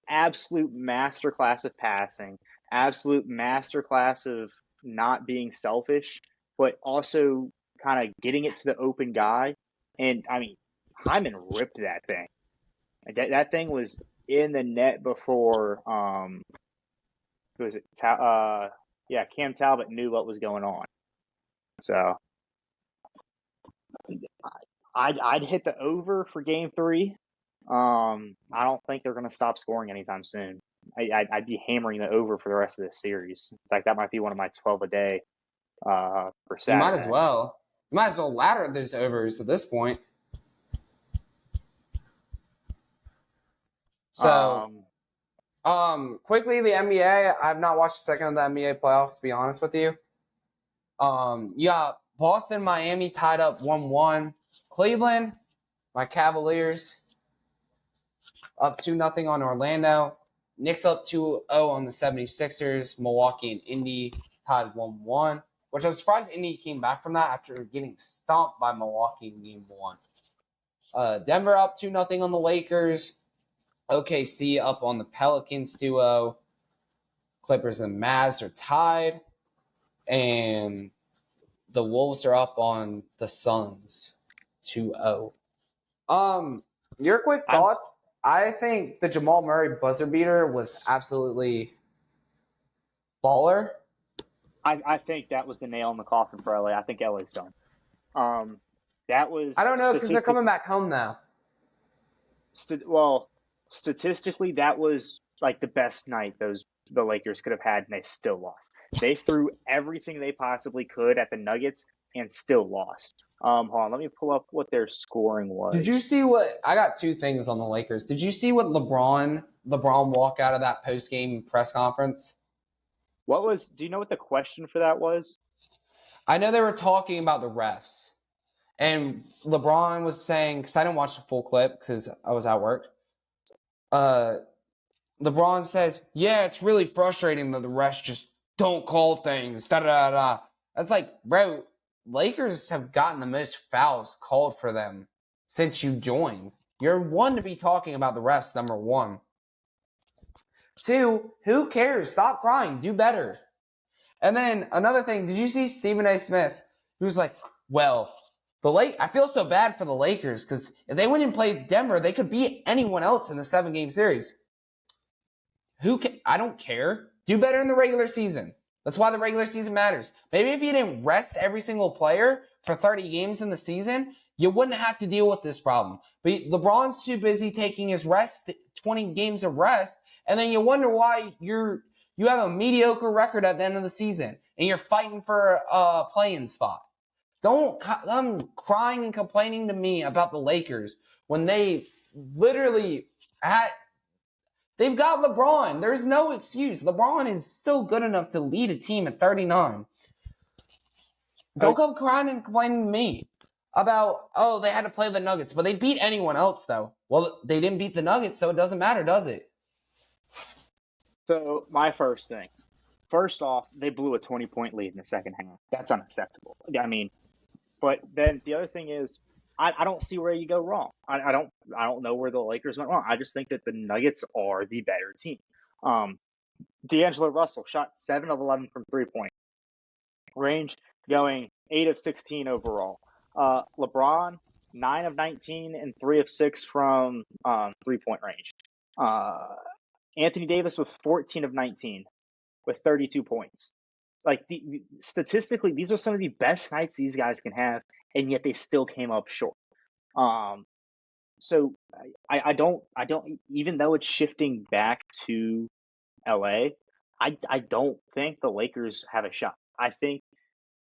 absolute masterclass of passing, absolute masterclass of not being selfish, but also kind of getting it to the open guy. And I mean, Hyman ripped that thing. That thing was in the net before who was it? Cam Talbot knew what was going on. So I'd hit the over for game 3. I don't think they're going to stop scoring anytime soon. I'd be hammering the over for the rest of this series. In fact, that might be one of my 12 a day for You might as Saturday. well. You might as well ladder those overs at this point. So, quickly, the NBA. I've not watched a second of the NBA playoffs, to be honest with you. You got Boston, Miami tied up 1-1. Cleveland, my Cavaliers, up 2-0 on Orlando. Knicks up 2-0 on the 76ers. Milwaukee and Indy tied 1-1, which I'm surprised Indy came back from that after getting stomped by Milwaukee in game 1. Denver up 2-0 on the Lakers. OKC up on the Pelicans 2-0. Clippers and Mavs are tied. And the Wolves are up on the Suns 2-0. Your quick thoughts? I think the Jamal Murray buzzer beater was absolutely baller. I think that was the nail in the coffin for LA. I think LA's done. That was. I don't know because they're coming back home now. Statistically, that was like the best night the Lakers could have had, and they still lost. They threw everything they possibly could at the Nuggets and still lost. Hold on, let me pull up what their scoring was. Did you see what? I got two things on the Lakers. Did you see what LeBron walk out of that post game press conference? Do you know what the question for that was? I know they were talking about the refs. And LeBron was saying, because I didn't watch the full clip because I was at work. LeBron says, yeah, it's really frustrating that the refs just don't call things. Da da da. That's like, bro, Lakers have gotten the most fouls called for them since you joined. You're one to be talking about the refs, number one. Two, who cares? Stop crying. Do better. And then another thing, did you see Stephen A. Smith? He was like, well, I feel so bad for the Lakers because if they went and played Denver, they could beat anyone else in the 7-game series. I don't care. Do better in the regular season. That's why the regular season matters. Maybe if you didn't rest every single player for 30 games in the season, you wouldn't have to deal with this problem. But LeBron's too busy taking his rest, 20 games of rest, and then you wonder why you have a mediocre record at the end of the season and you're fighting for a play-in spot. Don't come crying and complaining to me about the Lakers when they literally they've got LeBron. There's no excuse. LeBron is still good enough to lead a team at 39. Don't come crying and complaining to me about, oh, they had to play the Nuggets. But they beat anyone else, though. Well, they didn't beat the Nuggets, so it doesn't matter, does it? So, my first thing. First off, they blew a 20-point lead in the second half. That's unacceptable. I mean, but then the other thing is, I don't see where you go wrong. I don't know where the Lakers went wrong. I just think that the Nuggets are the better team. D'Angelo Russell shot 7 of 11 from 3-point range, going 8 of 16 overall. LeBron 9 of 19 and 3 of 6 from 3-point range. Anthony Davis with 14 of 19 with 32 points. Like statistically, these are some of the best nights these guys can have, and yet they still came up short. So I don't even though it's shifting back to LA, I don't think the Lakers have a shot. I think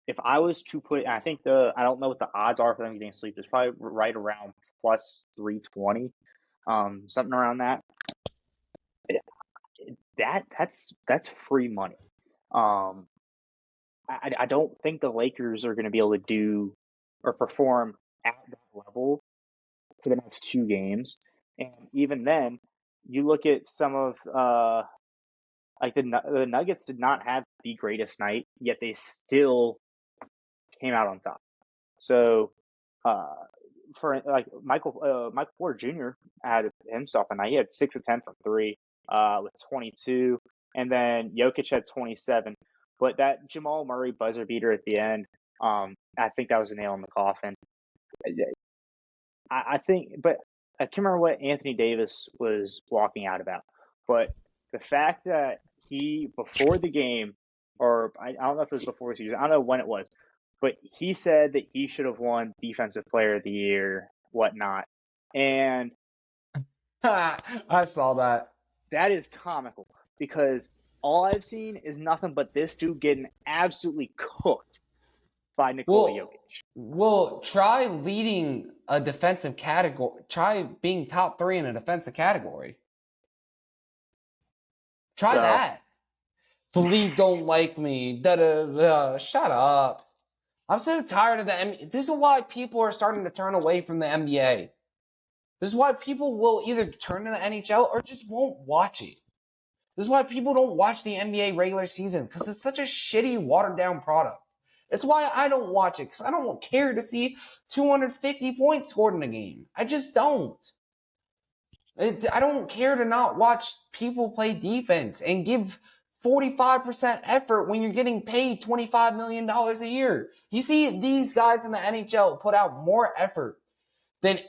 if I was to put, I don't know what the odds are for them getting sweep. It's probably right around plus 320, something around that. That's free money. I don't think the Lakers are going to be able to do or perform at that level for the next 2 games. And even then, you look at some of like the Nuggets did not have the greatest night, yet they still came out on top. So for like Michael Porter Jr. had himself a night. He had 6 of 10 from 3 with 22, and then Jokic had 27. But that Jamal Murray buzzer beater at the end, I think that was a nail in the coffin. I think, but I can't remember what Anthony Davis was walking out about. But the fact that he, before the game, or I don't know if it was before the season, I don't know when it was, but he said that he should have won Defensive Player of the Year, whatnot. And I saw that. That is comical because all I've seen is nothing but this dude getting absolutely cooked by Nikola Jokic. Well, try leading a defensive category. Try being top 3 in a defensive category. Try So that. Please don't like me. Da da da. Shut up. I'm so tired of the NBA. This is why people are starting to turn away from the NBA. This is why people will either turn to the NHL or just won't watch it. This is why people don't watch the NBA regular season, because it's such a shitty, watered down product. It's why I don't watch it, because I don't care to see 250 points scored in a game. I just don't. I don't care to not watch people play defense and give 45% effort when you're getting paid $25 million a year. You see these guys in the NHL put out more effort than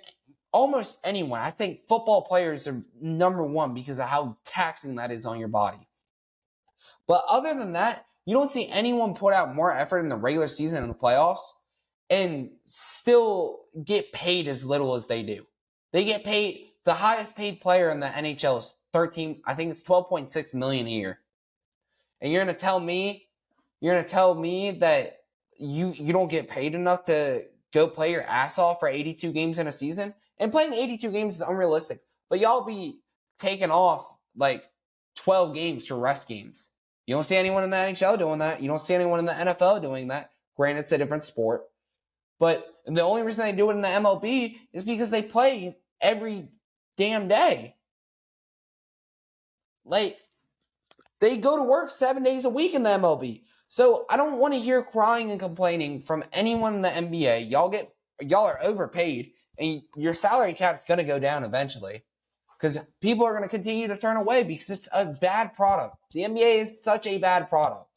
almost anyone. I think football players are number one because of how taxing that is on your body. But other than that, you don't see anyone put out more effort in the regular season and the playoffs and still get paid as little as they do. They get paid, the highest paid player in the NHL is 13, I think it's 12.6 million a year. And you're going to tell me that you don't get paid enough to go play your ass off for 82 games in a season? And playing 82 games is unrealistic. But y'all be taking off like 12 games for rest games. You don't see anyone in the NHL doing that. You don't see anyone in the NFL doing that. Granted, it's a different sport. But the only reason they do it in the MLB is because they play every damn day. Like, they go to work 7 days a week in the MLB. So I don't want to hear crying and complaining from anyone in the NBA. Y'all are overpaid, and your salary cap's going to go down eventually. Because people are going to continue to turn away because it's a bad product. The NBA is such a bad product.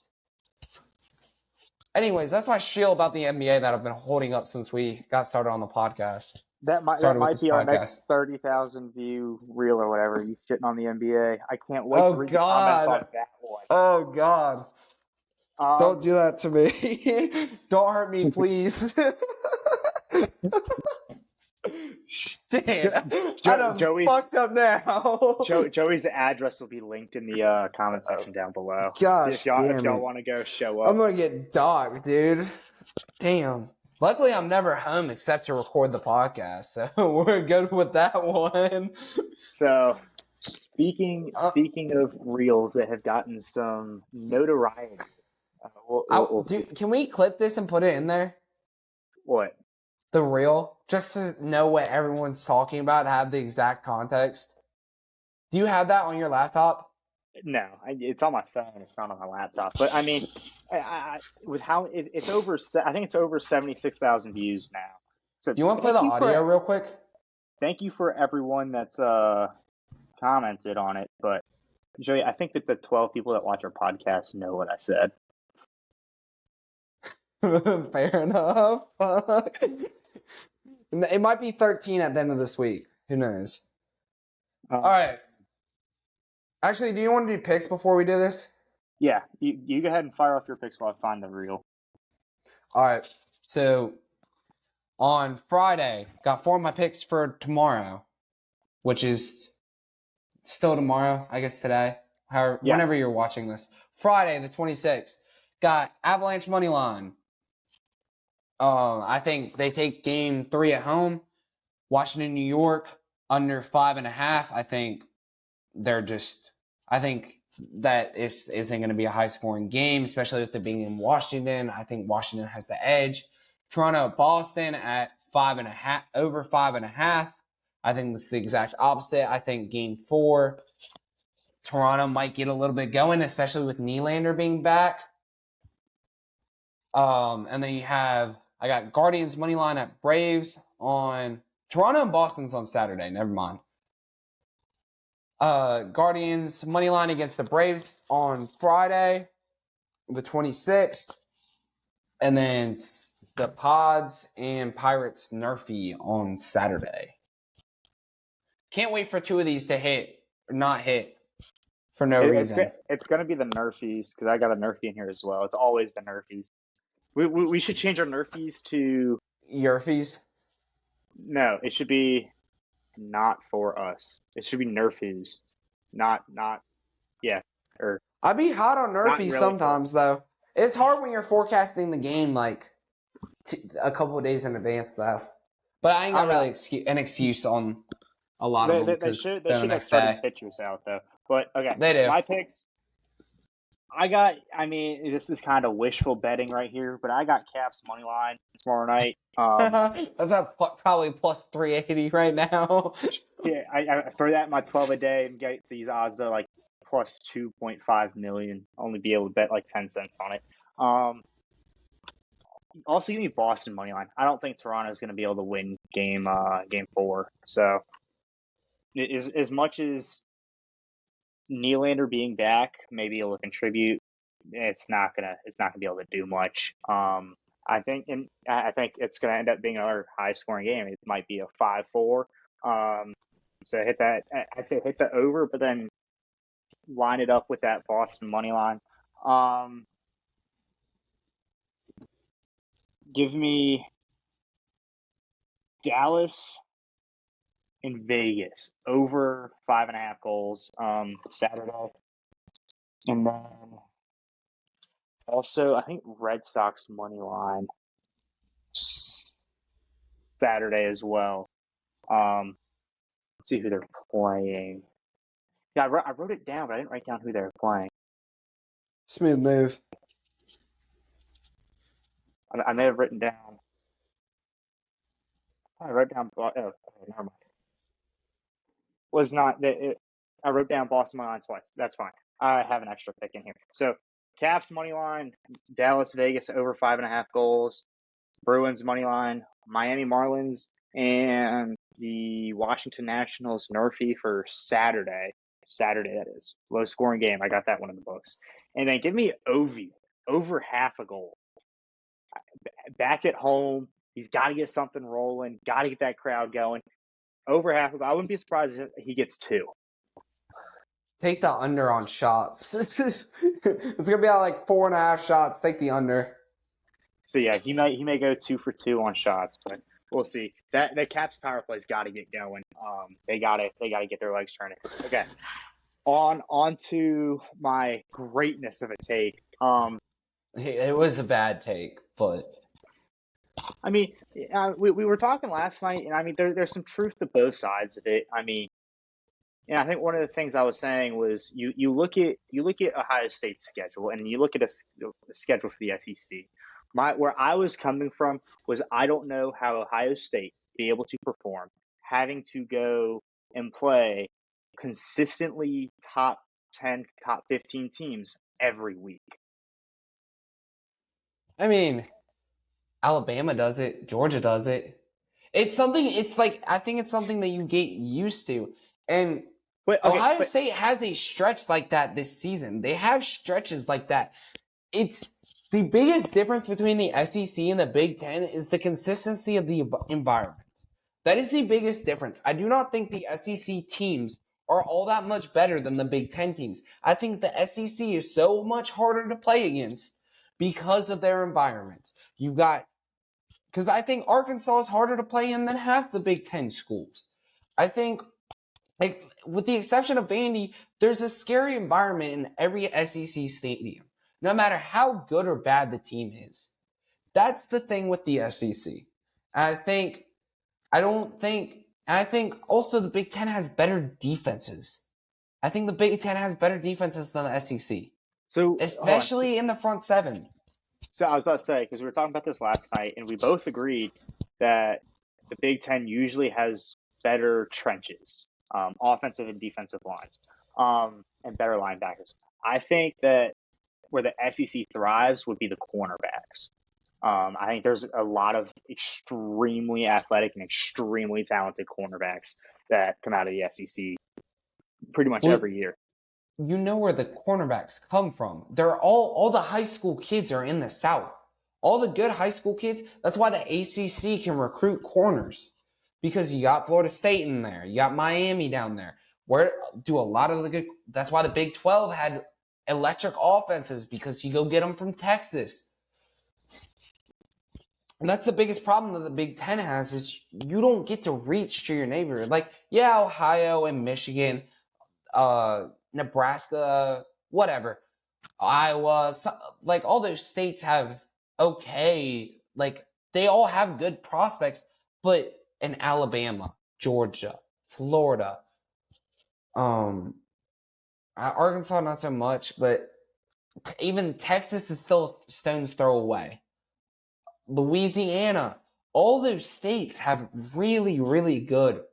Anyways, that's my spiel about the NBA that I've been holding up since we got started on the podcast. that might be our next 30,000 view reel or whatever. You shitting on the NBA. I can't wait to read the comments on that one. Oh God. Don't do that to me. Don't hurt me, please. Shit. I done fucked up now. Joey's address will be linked in the comment section down below. Gosh, if y'all want to go show up. I'm gonna get dogged, dude. Damn. Luckily, I'm never home except to record the podcast, so we're good with that one. So, speaking of reels that have gotten some notoriety, can we clip this and put it in there? What? The reel, just to know what everyone's talking about, have the exact context. Do you have that on your laptop? No, it's on my phone. It's not on my laptop. But I mean, with how it's over, I think it's over 76,000 views now. So you want to play the audio real quick? Thank you for everyone that's commented on it. But Joey, I think that the 12 people that watch our podcast know what I said. Fair enough. It might be 13 at the end of this week. Who knows? All right. Actually, do you want to do picks before we do this? Yeah, you go ahead and fire off your picks while I find the reel. All right. So on Friday, got 4 of my picks for tomorrow, which is still tomorrow, I guess today. Whenever you're watching this. Friday, the 26th, got Avalanche money line. I think they take game 3 at home. Washington, New York, under 5.5. I think that isn't going to be a high scoring game, especially with it being in Washington. I think Washington has the edge. Toronto, Boston at 5.5, over 5.5. I think this is the exact opposite. I think game 4, Toronto might get a little bit going, especially with Nylander being back. And then I got Guardians money line at Braves on Toronto and Boston's on Saturday. Never mind. Guardians money line against the Braves on Friday, the 26th, and then the Pods and Pirates Nerfy on Saturday. Can't wait for 2 of these to hit or not hit for no reason. It's going to be the Nerfies because I got a Nerfy in here as well. It's always the Nerfies. We should change our Nerfies to Yerfies. No, it should be not for us. It should be Nerfies. Not yeah. or I'd be hot on not Nerfy really cold. sometimes, though. It's hard when you're forecasting the game like a couple of days in advance, though. But I ain't got really an excuse on a lot of them They because should they're the have next started day. pitchers out though. But okay, They do. my picks. I mean, this is kind of wishful betting right here, but I got Caps money line tomorrow night. That's at probably plus 380 right now. Yeah, I throw that in my 12 a day and get these odds to like plus 2.5 million. Only be able to bet like 10 cents on it. Also, give me Boston money line. I don't think Toronto is going to be able to win game 4. So, as much as Nylander being back may be able to contribute, it's not gonna be able to do much. I think it's gonna end up being another high scoring game. It might be a 5-4. So hit that. I'd say hit the over, but then line it up with that Boston money line. Give me Dallas in Vegas over 5.5 goals Saturday, and then also I think Red Sox money line Saturday as well. Let's see who they're playing. Yeah, I wrote it down, but I didn't write down who they're playing. Smooth move. I may have written down. I wrote down. Oh, never mind. Was not. I wrote down Boston money line twice. That's fine. I have an extra pick in here. So, Caps money line, Dallas Vegas over 5.5 goals. Bruins money line, Miami Marlins, and the Washington Nationals Nerfy for Saturday. Saturday, that is. Low scoring game. I got that one in the books. And then give me Ovi over half a goal. Back at home, he's got to get something rolling, got to get that crowd going. Over half a goal. I wouldn't be surprised if he gets 2. Take the under on shots. It's gonna be at like 4.5 shots. Take the under. So yeah, he may go 2 for 2 on shots, but we'll see. That the Caps power play's got to get going. They got to get their legs turning. Okay, on to my greatness of a take. It was a bad take, but I mean, we were talking last night, and I mean, there's some truth to both sides of it. I mean, and I think one of the things I was saying was you look at Ohio State's schedule, and you look at the schedule for the SEC. Where I was coming from was I don't know how Ohio State be able to perform having to go and play consistently top 10, top 15 teams every week. I mean, Alabama does it. Georgia does it. It's something. It's like I think it's something that you get used to. And Ohio State has a stretch like that this season. They have stretches like that. It's the biggest difference between the SEC and the Big Ten is the consistency of the environment. That is the biggest difference. I do not think the SEC teams are all that much better than the Big Ten teams. I think the SEC is so much harder to play against because of their environment. You've got, because I think Arkansas is harder to play in than half the Big Ten schools. I think, like, with the exception of Vandy, there's a scary environment in every SEC stadium, no matter how good or bad the team is. That's the thing with the SEC. I think also the Big Ten has better defenses. I think the Big Ten has better defenses than the SEC. So especially in the front seven. So I was about to say, because we were talking about this last night, and we both agreed that the Big Ten usually has better trenches, offensive and defensive lines, and better linebackers. I think that where the SEC thrives would be the cornerbacks. I think there's a lot of extremely athletic and extremely talented cornerbacks that come out of the SEC pretty much every year. You know where the cornerbacks come from. They're all the high school kids are in the South. All the good high school kids, that's why the ACC can recruit corners. Because you got Florida State in there. You got Miami down there. Where do a lot of the good, that's why the Big 12 had electric offenses, because you go get them from Texas. And that's the biggest problem that the Big Ten has, is you don't get to reach to your neighborhood. Like, yeah, Ohio and Michigan, Nebraska, whatever. Iowa, like all those states have okay, like they all have good prospects, but in Alabama, Georgia, Florida, Arkansas not so much, but even Texas is still stone's throw away. Louisiana, all those states have really, really good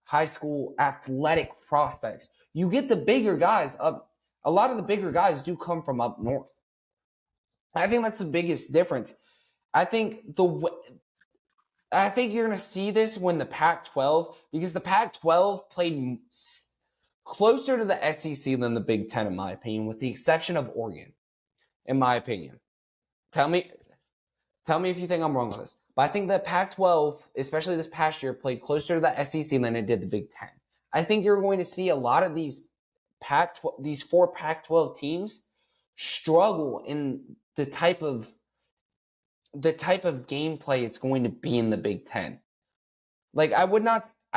high school athletic prospects. You get the bigger guys up. A lot of the bigger guys do come from up north. I think that's the biggest difference. I think you're going to see this when the Pac-12, because the Pac-12 played closer to the SEC than the Big Ten, in my opinion, with the exception of Oregon, in my opinion. Tell me if you think I'm wrong on this. But I think the Pac-12, especially this past year, played closer to the SEC than it did the Big Ten. I think you're going to see a lot of these these 4 Pac-12 teams struggle in the type of gameplay it's going to be in the Big Ten. Like I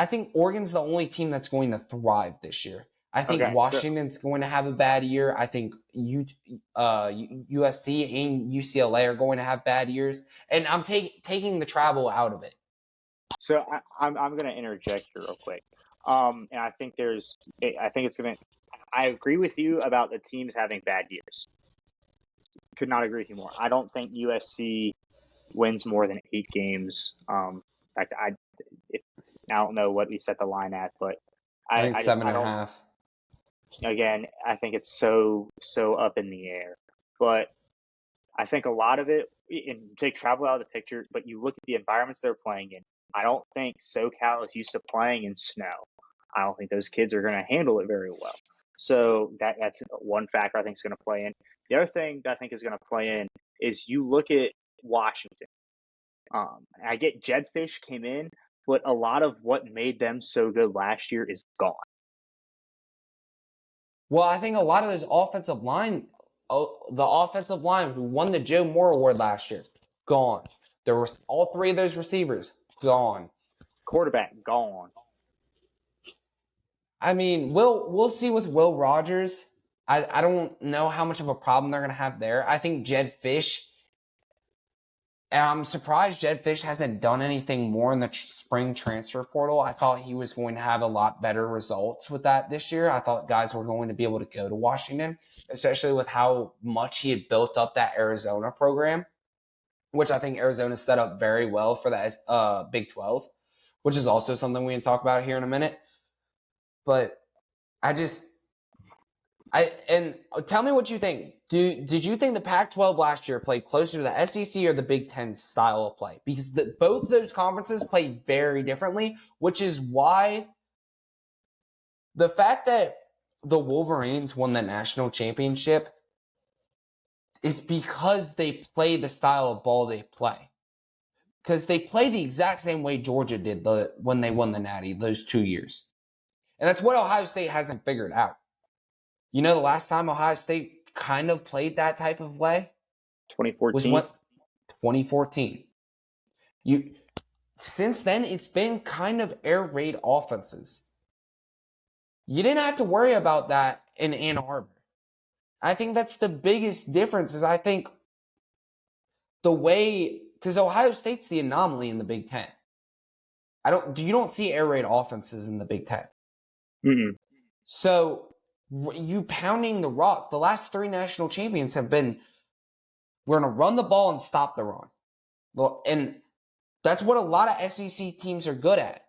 think Oregon's the only team that's going to thrive this year. I think Okay, so Washington's going to have a bad year. I think USC and UCLA are going to have bad years. And I'm taking the travel out of it. so I'm gonna interject here real quick. And I think it's gonna. I agree with you about the teams having bad years. Could not agree with you more. I don't think USC wins more than 8 games. In fact, I don't know what we set the line at, but I think seven I and a don't. half. Again, I think it's so up in the air. But I think a lot of it, and take travel out of the picture, but you look at the environments they're playing in. I don't think SoCal is used to playing in snow. I don't think those kids are going to handle it very well. So that's one factor I think is going to play in. The other thing that I think is going to play in is you look at Washington. I get Jedfish came in, but a lot of what made them so good last year is gone. Well, I think a lot of those the offensive line who won the Joe Moore Award last year, gone. There were all 3 of those receivers gone. Quarterback gone. I mean, we'll see with Will Rogers. I don't know how much of a problem they're going to have there. I think Jed Fish, and I'm surprised Jed Fish hasn't done anything more in the spring transfer portal. I thought he was going to have a lot better results with that this year. I thought guys were going to be able to go to Washington, especially with how much he had built up that Arizona program, which I think Arizona set up very well for the Big 12, which is also something we can talk about here in a minute. But and tell me what you think. Did you think the Pac-12 last year played closer to the SEC or the Big Ten style of play? Because both those conferences played very differently, which is why the fact that the Wolverines won the national championship is because they play the style of ball they play. Because they play the exact same way Georgia did when they won the Natty those 2 years. And that's what Ohio State hasn't figured out. You know, the last time Ohio State kind of played that type of way was 2014. 2014. Since then, it's been kind of air raid offenses. You didn't have to worry about that in Ann Arbor. I think that's the biggest difference. Is I think the way, because Ohio State's the anomaly in the Big Ten. You don't see air raid offenses in the Big Ten. Mm-mm. So you pounding the rock. The last 3 national champions have been, we're going to run the ball and stop the run. Well, and that's what a lot of SEC teams are good at.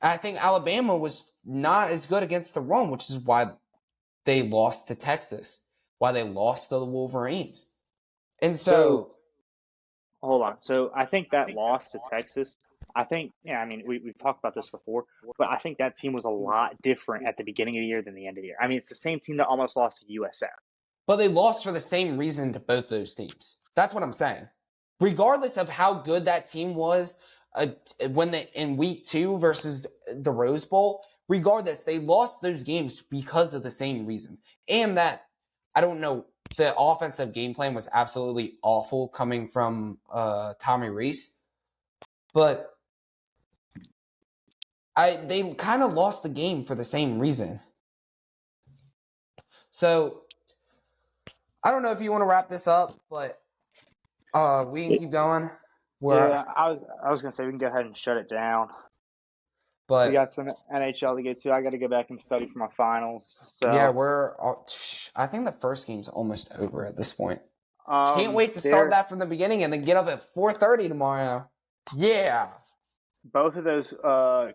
I think Alabama was not as good against the run, which is why they lost to Texas, why they lost to the Wolverines. And So so hold on. So I think that loss to Texas, I think, yeah, I mean, we've talked about this before, but I think that team was a lot different at the beginning of the year than the end of the year. I mean, it's the same team that almost lost to USF. but they lost for the same reason to both those teams. That's what I'm saying. Regardless of how good that team was when they in week 2 versus the Rose Bowl, regardless, they lost those games because of the same reasons. And that, I don't know, the offensive game plan was absolutely awful coming from Tommy Rees, but they kind of lost the game for the same reason. So I don't know if you want to wrap this up, but we can keep going. Yeah, I was gonna say we can go ahead and shut it down. We But got some NHL to get to. I got to go back and study for my finals. yeah, So I think the first game's almost over at this point. Can't wait to start there, that from the beginning and then get up at 4:30 tomorrow. Yeah. both of those,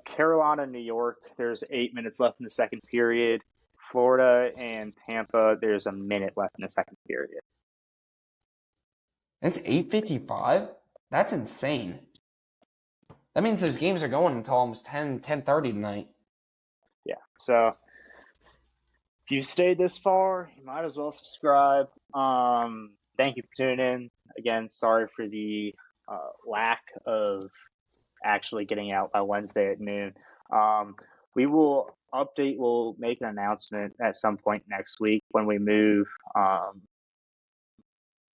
Carolina, New York. There's 8 minutes left in the second period. Florida and Tampa. There's a minute left in the second period. It's 8:55? That's insane. That means those games are going until almost 10:30 tonight. Yeah. So if you stayed this far, you might as well subscribe. Thank you for tuning in. Again, sorry for the lack of actually getting out by Wednesday at noon. We will update. We'll make an announcement at some point next week when we move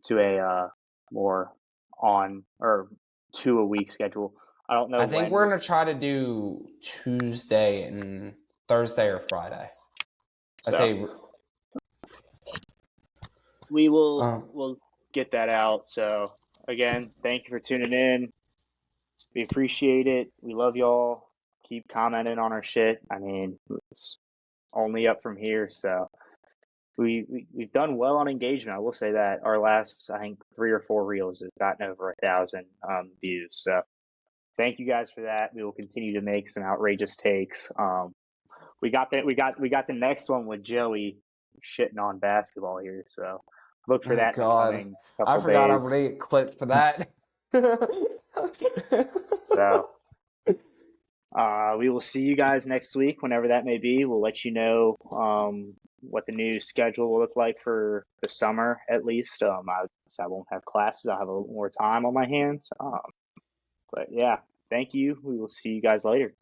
to a more on or to a week schedule. I don't know I think when. we're going to try to do Tuesday and Thursday or Friday. I So say we'll get that out. So again, thank you for tuning in. We appreciate it. We love y'all. Keep commenting on our shit. I mean, it's only up from here. So we've done well on engagement. I will say that our last, I think, 3 or 4 reels has gotten over 1,000 views. So thank you guys for that. We will continue to make some outrageous takes. We got the next one with Joey shitting on basketball here. So look for oh that in the God. coming I couple forgot I'm days. going to get clips for that. So we will see you guys next week, whenever that may be. We'll let you know what the new schedule will look like for the summer, at least. I won't have classes. I'll have a little more time on my hands. But yeah, thank you. We will see you guys later.